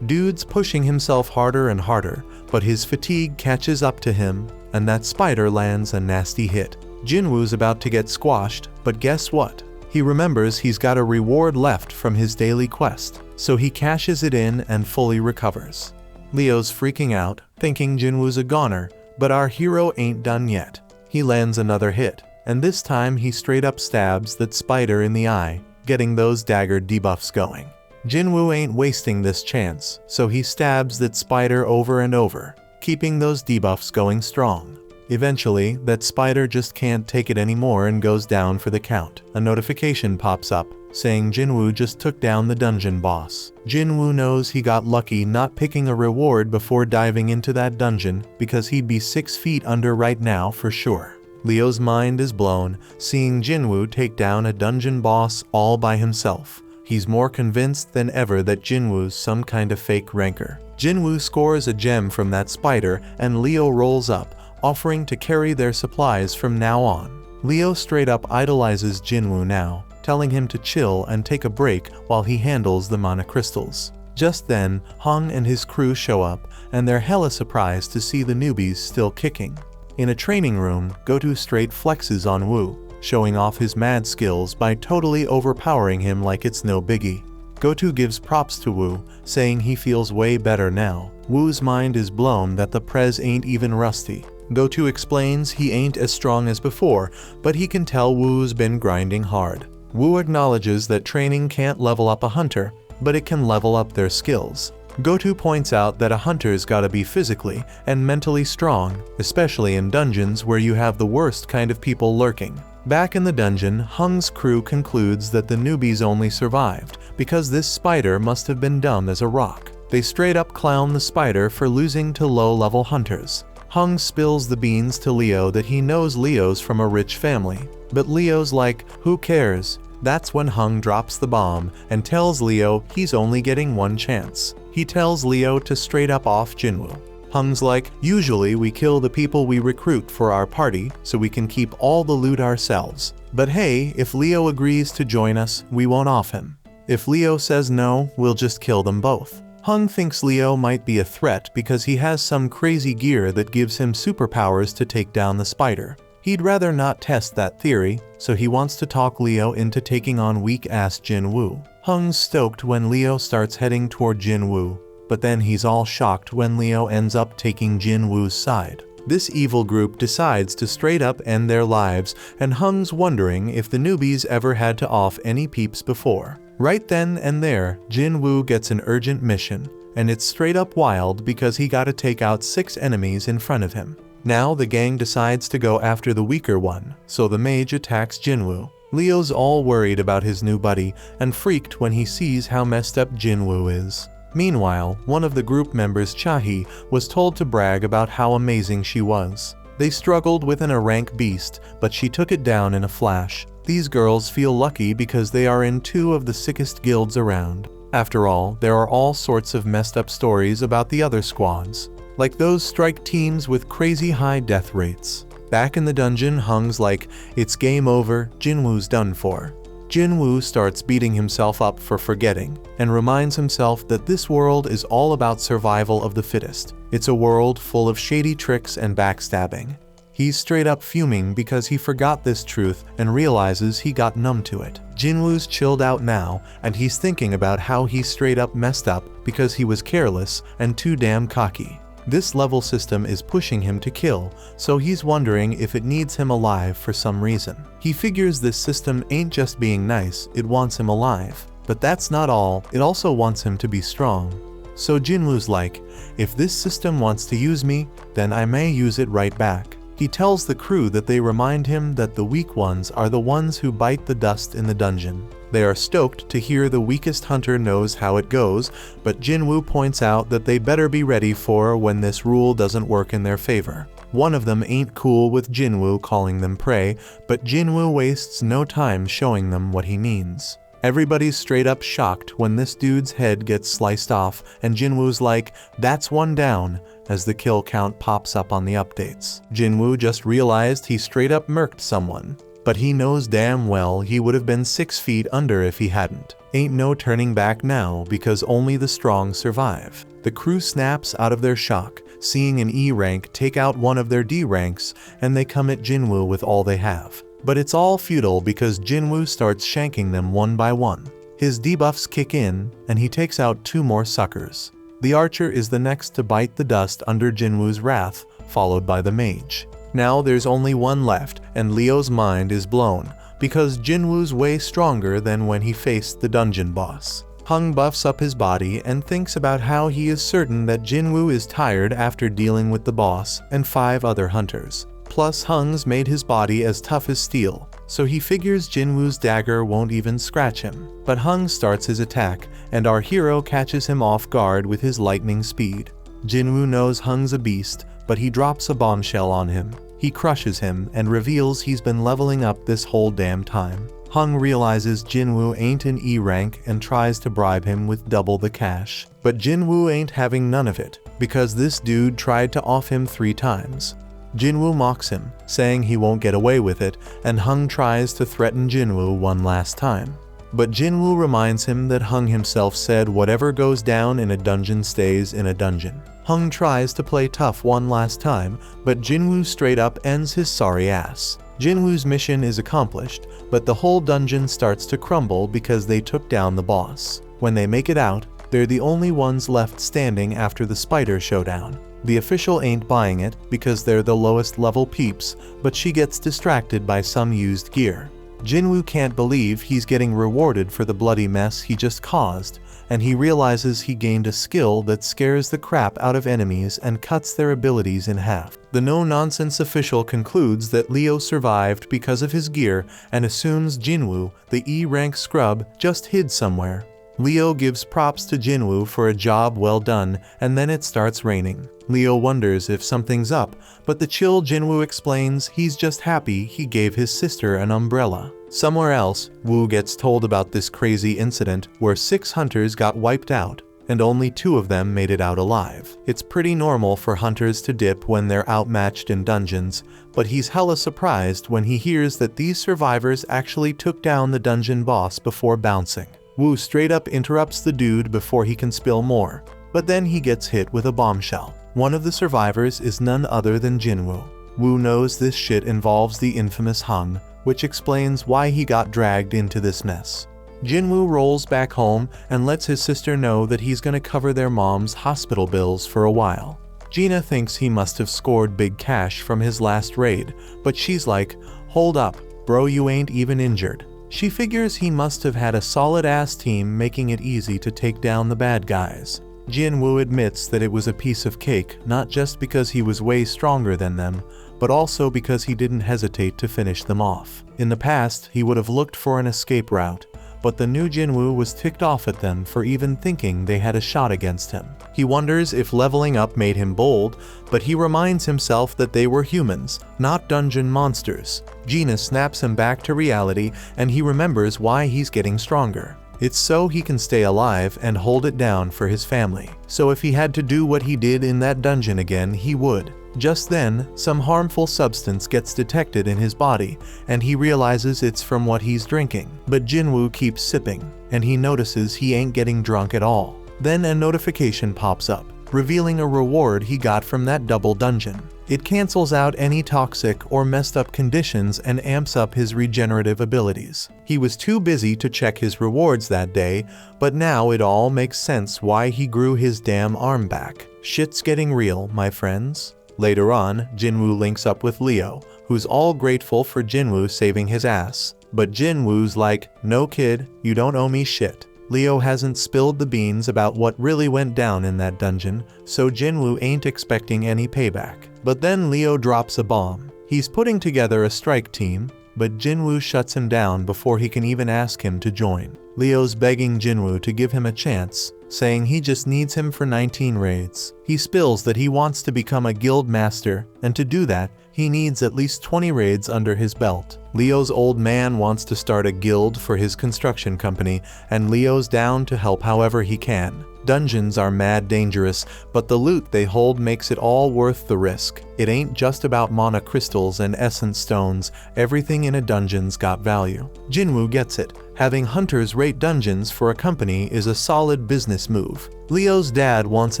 Dude's pushing himself harder and harder, but his fatigue catches up to him, and that spider lands a nasty hit. Jinwoo's about to get squashed, but guess what? He remembers he's got a reward left from his daily quest, so he cashes it in and fully recovers. Leo's freaking out, thinking Jinwoo's a goner, but our hero ain't done yet. He lands another hit, and this time he straight up stabs that spider in the eye, getting those dagger debuffs going. Jinwoo ain't wasting this chance, so he stabs that spider over and over, keeping those debuffs going strong. Eventually, that spider just can't take it anymore and goes down for the count. A notification pops up, saying Jinwoo just took down the dungeon boss. Jinwoo knows he got lucky not picking a reward before diving into that dungeon, because he'd be 6 feet under right now for sure. Leo's mind is blown, seeing Jinwoo take down a dungeon boss all by himself. He's more convinced than ever that Jinwoo's some kind of fake ranker. Jinwoo scores a gem from that spider, and Leo rolls up, offering to carry their supplies from now on. Leo straight up idolizes Jinwoo now, telling him to chill and take a break while he handles the mana crystals. Just then, Hung and his crew show up, and they're hella surprised to see the newbies still kicking. In a training room, Goto straight flexes on Wu, showing off his mad skills by totally overpowering him like it's no biggie. Goto gives props to Wu, saying he feels way better now. Wu's mind is blown that the prez ain't even rusty. Goto explains he ain't as strong as before, but he can tell Wu's been grinding hard. Wu acknowledges that training can't level up a hunter, but it can level up their skills. Goto points out that a hunter's gotta be physically and mentally strong, especially in dungeons where you have the worst kind of people lurking. Back in the dungeon, Hung's crew concludes that the newbies only survived because this spider must have been dumb as a rock. They straight up clown the spider for losing to low-level hunters. Hung spills the beans to Leo that he knows Leo's from a rich family, but Leo's like, who cares? That's when Hung drops the bomb and tells Leo he's only getting one chance. He tells Leo to straight up off Jinwoo. Hung's like, usually we kill the people we recruit for our party so we can keep all the loot ourselves. But hey, if Leo agrees to join us, we won't off him. If Leo says no, we'll just kill them both. Hung thinks Leo might be a threat because he has some crazy gear that gives him superpowers to take down the spider. He'd rather not test that theory, so he wants to talk Leo into taking on weak-ass Jinwoo. Hung's stoked when Leo starts heading toward Jinwoo, but then he's all shocked when Leo ends up taking Jinwoo's side. This evil group decides to straight up end their lives, and Hung's wondering if the newbies ever had to off any peeps before. Right then and there, Jinwoo gets an urgent mission, and it's straight up wild because he gotta take out 6 enemies in front of him. Now the gang decides to go after the weaker one, so the mage attacks Jinwoo. Leo's all worried about his new buddy and freaked when he sees how messed up Jinwoo is. Meanwhile, one of the group members, Chahi, was told to brag about how amazing she was. They struggled with a rank beast, but she took it down in a flash. These girls feel lucky because they are in 2 of the sickest guilds around. After all, there are all sorts of messed up stories about the other squads, like those strike teams with crazy high death rates. Back in the dungeon, Hung's like, it's game over, Jinwoo's done for. Jinwoo starts beating himself up for forgetting, and reminds himself that this world is all about survival of the fittest. It's a world full of shady tricks and backstabbing. He's straight up fuming because he forgot this truth and realizes he got numb to it. Jinwoo's chilled out now, and he's thinking about how he straight up messed up because he was careless and too damn cocky. This level system is pushing him to kill, so he's wondering if it needs him alive for some reason. He figures this system ain't just being nice, it wants him alive. But that's not all, it also wants him to be strong. So Jinwoo's like, if this system wants to use me, then I may use it right back. He tells the crew that they remind him that the weak ones are the ones who bite the dust in the dungeon. They are stoked to hear the weakest hunter knows how it goes, but Jinwoo points out that they better be ready for when this rule doesn't work in their favor. One of them ain't cool with Jinwoo calling them prey, but Jinwoo wastes no time showing them what he means. Everybody's straight up shocked when this dude's head gets sliced off, and Jinwoo's like, that's one down, as the kill count pops up on the updates. Jinwoo just realized he straight up murked someone, but he knows damn well he would have been 6 feet under if he hadn't. Ain't no turning back now because only the strong survive. The crew snaps out of their shock, seeing an E rank take out one of their D ranks, and they come at Jinwoo with all they have. But it's all futile because Jinwoo starts shanking them one by one. His debuffs kick in, and he takes out 2 more suckers. The archer is the next to bite the dust under Jinwoo's wrath, followed by the mage. Now there's only one left, and Leo's mind is blown, because Jinwoo's way stronger than when he faced the dungeon boss. Hung buffs up his body and thinks about how he is certain that Jinwoo is tired after dealing with the boss and 5 other hunters. Plus Hung's made his body as tough as steel, so he figures Jinwoo's dagger won't even scratch him. But Hung starts his attack, and our hero catches him off guard with his lightning speed. Jinwoo knows Hung's a beast, but he drops a bombshell on him. He crushes him and reveals he's been leveling up this whole damn time. Hung realizes Jinwoo ain't an E rank and tries to bribe him with double the cash. But Jinwoo ain't having none of it, because this dude tried to off him 3 times. Jinwoo mocks him, saying he won't get away with it, and Hung tries to threaten Jinwoo one last time. But Jinwoo reminds him that Hung himself said whatever goes down in a dungeon stays in a dungeon. Hung tries to play tough one last time, but Jinwoo straight up ends his sorry ass. Jinwoo's mission is accomplished, but the whole dungeon starts to crumble because they took down the boss. When they make it out, they're the only ones left standing after the spider showdown. The official ain't buying it because they're the lowest level peeps, but she gets distracted by some used gear. Jinwoo can't believe he's getting rewarded for the bloody mess he just caused, and he realizes he gained a skill that scares the crap out of enemies and cuts their abilities in half. The no-nonsense official concludes that Leo survived because of his gear and assumes Jinwoo, the E-rank scrub, just hid somewhere. Leo gives props to Jinwoo for a job well done, and then it starts raining. Leo wonders if something's up, but the chill Jinwoo explains he's just happy he gave his sister an umbrella. Somewhere else, Woo gets told about this crazy incident where 6 hunters got wiped out, and only 2 of them made it out alive. It's pretty normal for hunters to dip when they're outmatched in dungeons, but he's hella surprised when he hears that these survivors actually took down the dungeon boss before bouncing. Wu straight up interrupts the dude before he can spill more, but then he gets hit with a bombshell. One of the survivors is none other than Jinwoo. Wu knows this shit involves the infamous Hung, which explains why he got dragged into this mess. Jinwoo rolls back home and lets his sister know that he's gonna cover their mom's hospital bills for a while. Gina thinks he must have scored big cash from his last raid, but she's like, hold up, bro, you ain't even injured. She figures he must have had a solid-ass team making it easy to take down the bad guys. Jinwoo admits that it was a piece of cake, not just because he was way stronger than them, but also because he didn't hesitate to finish them off. In the past, he would have looked for an escape route, but the new Jinwoo was ticked off at them for even thinking they had a shot against him. He wonders if leveling up made him bold, but he reminds himself that they were humans, not dungeon monsters. Gina snaps him back to reality, and he remembers why he's getting stronger. It's so he can stay alive and hold it down for his family. So if he had to do what he did in that dungeon again, he would. Just then, some harmful substance gets detected in his body, and he realizes it's from what he's drinking. But Jinwoo keeps sipping, and he notices he ain't getting drunk at all. Then a notification pops up, revealing a reward he got from that double dungeon. It cancels out any toxic or messed up conditions and amps up his regenerative abilities. He was too busy to check his rewards that day, but now it all makes sense why he grew his damn arm back. Shit's getting real, my friends. Later on, Jinwoo links up with Leo, who's all grateful for Jinwoo saving his ass. But Jinwoo's like, no kid, you don't owe me shit. Leo hasn't spilled the beans about what really went down in that dungeon, so Jinwoo ain't expecting any payback. But then Leo drops a bomb. He's putting together a strike team, but Jinwoo shuts him down before he can even ask him to join. Leo's begging Jinwoo to give him a chance, saying he just needs him for 19 raids. He spills that he wants to become a guild master, and to do that, he needs at least 20 raids under his belt. Leo's old man wants to start a guild for his construction company, and Leo's down to help however he can. Dungeons are mad dangerous, but the loot they hold makes it all worth the risk. It ain't just about mana crystals and essence stones, everything in a dungeon's got value. Jinwoo gets it. Having hunters rate dungeons for a company is a solid business move. Leo's dad wants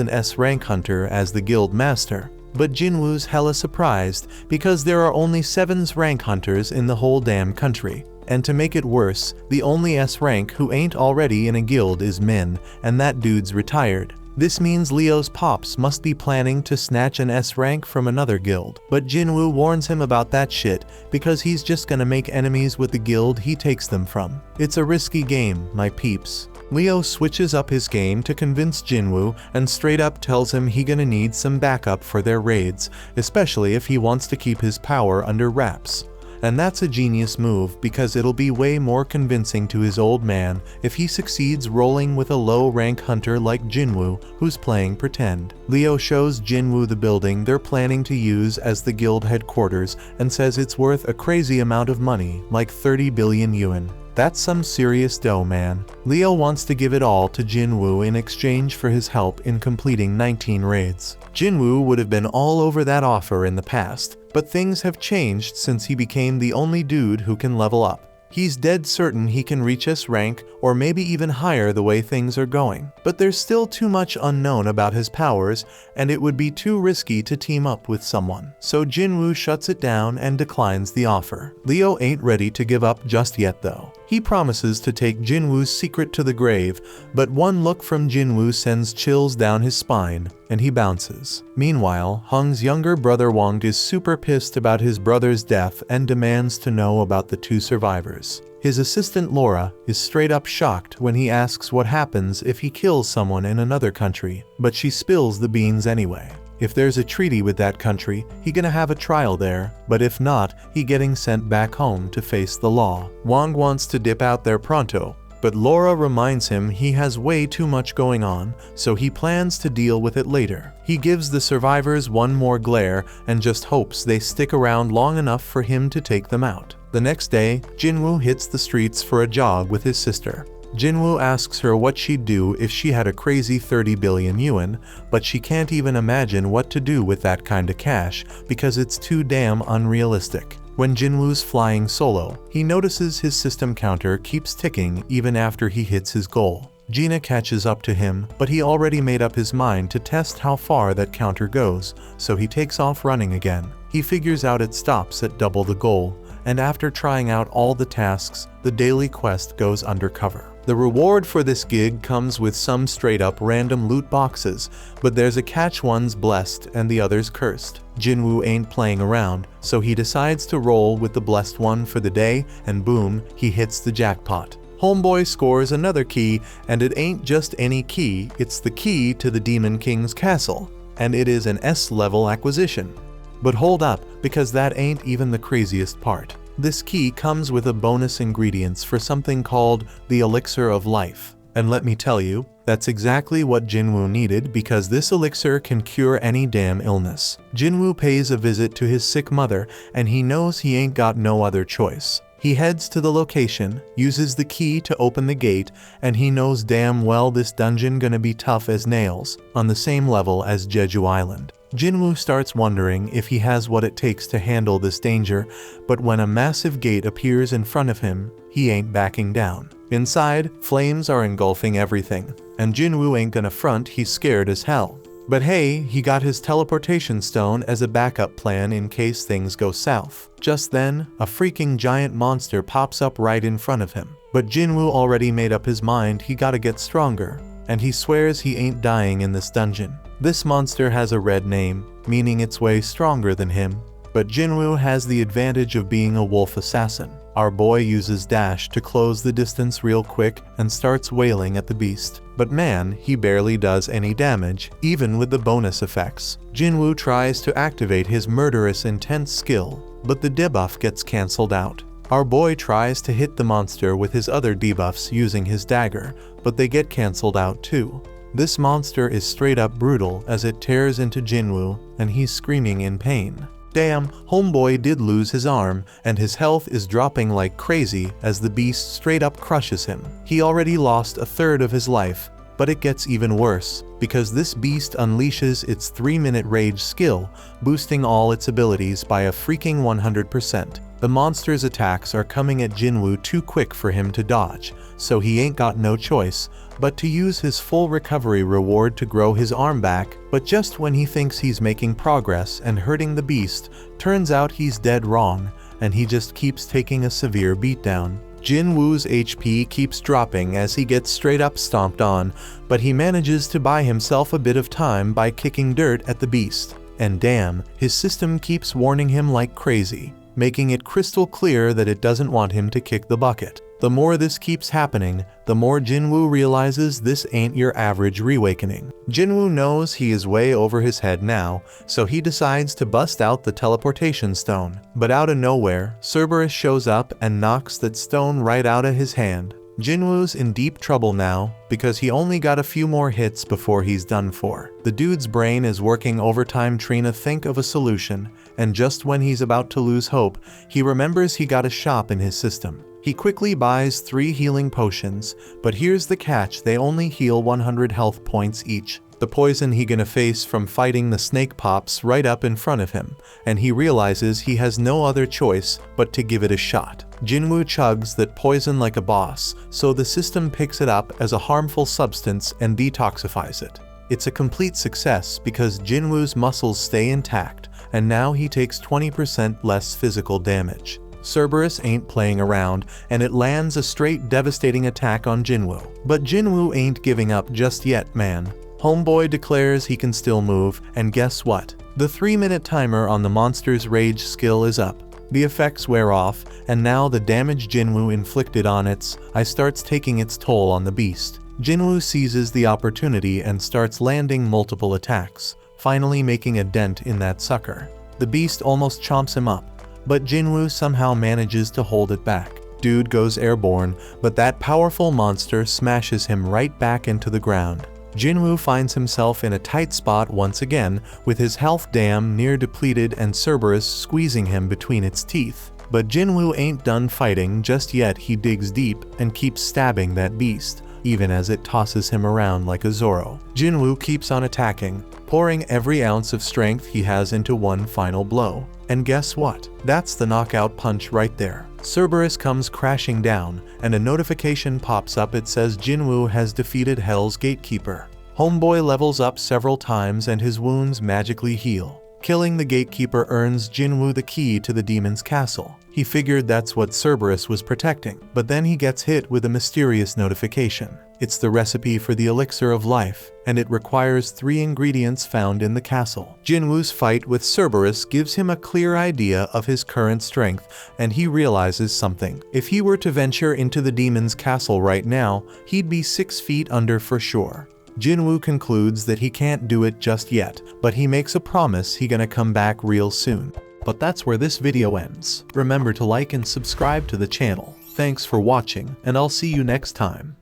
an S-rank hunter as the guild master, but Jinwoo's hella surprised because there are only 7 rank hunters in the whole damn country. And to make it worse, the only S-rank who ain't already in a guild is Min, and that dude's retired. This means Leo's pops must be planning to snatch an S-rank from another guild. But Jinwoo warns him about that shit because he's just gonna make enemies with the guild he takes them from. It's a risky game, my peeps. Leo switches up his game to convince Jinwoo and straight up tells him he gonna need some backup for their raids, especially if he wants to keep his power under wraps. And that's a genius move because it'll be way more convincing to his old man if he succeeds rolling with a low-rank hunter like Jinwoo who's playing pretend. Leo shows Jinwoo the building they're planning to use as the guild headquarters and says it's worth a crazy amount of money, like 30 billion yuan. That's some serious dough, man. Leo wants to give it all to Jinwoo in exchange for his help in completing 19 raids. Jinwoo would have been all over that offer in the past, but things have changed since he became the only dude who can level up. He's dead certain he can reach S rank or maybe even higher the way things are going. But there's still too much unknown about his powers, and it would be too risky to team up with someone. So Jinwoo shuts it down and declines the offer. Leo ain't ready to give up just yet though. He promises to take Jinwoo's secret to the grave, but one look from Jinwoo sends chills down his spine, and he bounces. Meanwhile, Hung's younger brother Wang is super pissed about his brother's death and demands to know about the 2 survivors. His assistant Laura is straight up shocked when he asks what happens if he kills someone in another country, but she spills the beans anyway. If there's a treaty with that country, he gonna have a trial there, but if not, he getting sent back home to face the law. Wang wants to dip out there pronto, but Laura reminds him he has way too much going on, so he plans to deal with it later. He gives the survivors one more glare and just hopes they stick around long enough for him to take them out. The next day, Jinwoo hits the streets for a jog with his sister. Jinwoo asks her what she'd do if she had a crazy 30 billion yuan, but she can't even imagine what to do with that kinda cash because it's too damn unrealistic. When Jinwoo's flying solo, he notices his system counter keeps ticking even after he hits his goal. Gina catches up to him, but he already made up his mind to test how far that counter goes, so he takes off running again. He figures out it stops at double the goal, and after trying out all the tasks, the daily quest goes undercover. The reward for this gig comes with some straight up random loot boxes, but there's a catch: one's blessed and the other's cursed. Jinwoo ain't playing around, so he decides to roll with the blessed one for the day, and boom, he hits the jackpot. Homeboy scores another key, and it ain't just any key, it's the key to the Demon King's castle, and it is an S-level acquisition. But hold up, because that ain't even the craziest part. This key comes with a bonus ingredients for something called the Elixir of Life. And let me tell you, that's exactly what Jinwoo needed, because this elixir can cure any damn illness. Jinwoo pays a visit to his sick mother, and he knows he ain't got no other choice. He heads to the location, uses the key to open the gate, and he knows damn well this dungeon gonna be tough as nails, on the same level as Jeju Island. Jinwoo starts wondering if he has what it takes to handle this danger, but when a massive gate appears in front of him, he ain't backing down. Inside, flames are engulfing everything, and Jinwoo ain't gonna front, he's scared as hell. But hey, he got his teleportation stone as a backup plan in case things go south. Just then, a freaking giant monster pops up right in front of him. But Jinwoo already made up his mind he gotta get stronger, and he swears he ain't dying in this dungeon. This monster has a red name, meaning it's way stronger than him, but Jinwoo has the advantage of being a wolf assassin. Our boy uses dash to close the distance real quick and starts wailing at the beast. But man, he barely does any damage, even with the bonus effects. Jinwoo tries to activate his murderous intense skill, but the debuff gets cancelled out. Our boy tries to hit the monster with his other debuffs using his dagger, but they get cancelled out too. This monster is straight up brutal as it tears into Jinwoo, and he's screaming in pain. Damn, homeboy did lose his arm, and his health is dropping like crazy as the beast straight up crushes him. He already lost a third of his life, but it gets even worse, because this beast unleashes its 3-minute rage skill, boosting all its abilities by a freaking 100%. The monster's attacks are coming at Jinwoo too quick for him to dodge, so he ain't got no choice but to use his full recovery reward to grow his arm back. But just when he thinks he's making progress and hurting the beast, turns out he's dead wrong, and he just keeps taking a severe beatdown. Jinwoo's HP keeps dropping as he gets straight up stomped on, but he manages to buy himself a bit of time by kicking dirt at the beast. And damn, his system keeps warning him like crazy, making it crystal clear that it doesn't want him to kick the bucket. The more this keeps happening, the more Jinwoo realizes this ain't your average reawakening. Jinwoo knows he is way over his head now, so he decides to bust out the teleportation stone. But out of nowhere, Cerberus shows up and knocks that stone right out of his hand. Jinwoo's in deep trouble now, because he only got a few more hits before he's done for. The dude's brain is working overtime trying to think of a solution, and just when he's about to lose hope, he remembers he got a shop in his system. He quickly buys 3 healing potions, but here's the catch: they only heal 100 health points each. The poison he gonna face from fighting the snake pops right up in front of him, and he realizes he has no other choice but to give it a shot. Jinwoo chugs that poison like a boss, so the system picks it up as a harmful substance and detoxifies it. It's a complete success because Jinwoo's muscles stay intact, and now he takes 20% less physical damage. Cerberus ain't playing around, and it lands a straight devastating attack on Jinwoo. But Jinwoo ain't giving up just yet, man. Homeboy declares he can still move, and guess what? The 3-minute timer on the monster's rage skill is up. The effects wear off, and now the damage Jinwoo inflicted on its eye starts taking its toll on the beast. Jinwoo seizes the opportunity and starts landing multiple attacks, finally making a dent in that sucker. The beast almost chomps him up, but Jinwoo somehow manages to hold it back. Dude goes airborne, but that powerful monster smashes him right back into the ground. Jinwoo finds himself in a tight spot once again, with his health damn near depleted and Cerberus squeezing him between its teeth. But Jinwoo ain't done fighting just yet. He digs deep and keeps stabbing that beast, even as it tosses him around like a Zoro. Jinwoo keeps on attacking, pouring every ounce of strength he has into one final blow. And guess what? That's the knockout punch right there. Cerberus comes crashing down, and a notification pops up. It says Jinwoo has defeated Hell's Gatekeeper. Homeboy levels up several times and his wounds magically heal. Killing the Gatekeeper earns Jinwoo the key to the demon's castle. He figured that's what Cerberus was protecting, but then he gets hit with a mysterious notification. It's the recipe for the elixir of life, and it requires 3 ingredients found in the castle. Jinwoo's fight with Cerberus gives him a clear idea of his current strength, and he realizes something. If he were to venture into the demon's castle right now, he'd be 6 feet under for sure. Jinwoo concludes that he can't do it just yet, but he makes a promise he gonna come back real soon. But that's where this video ends. Remember to like and subscribe to the channel. Thanks for watching, and I'll see you next time.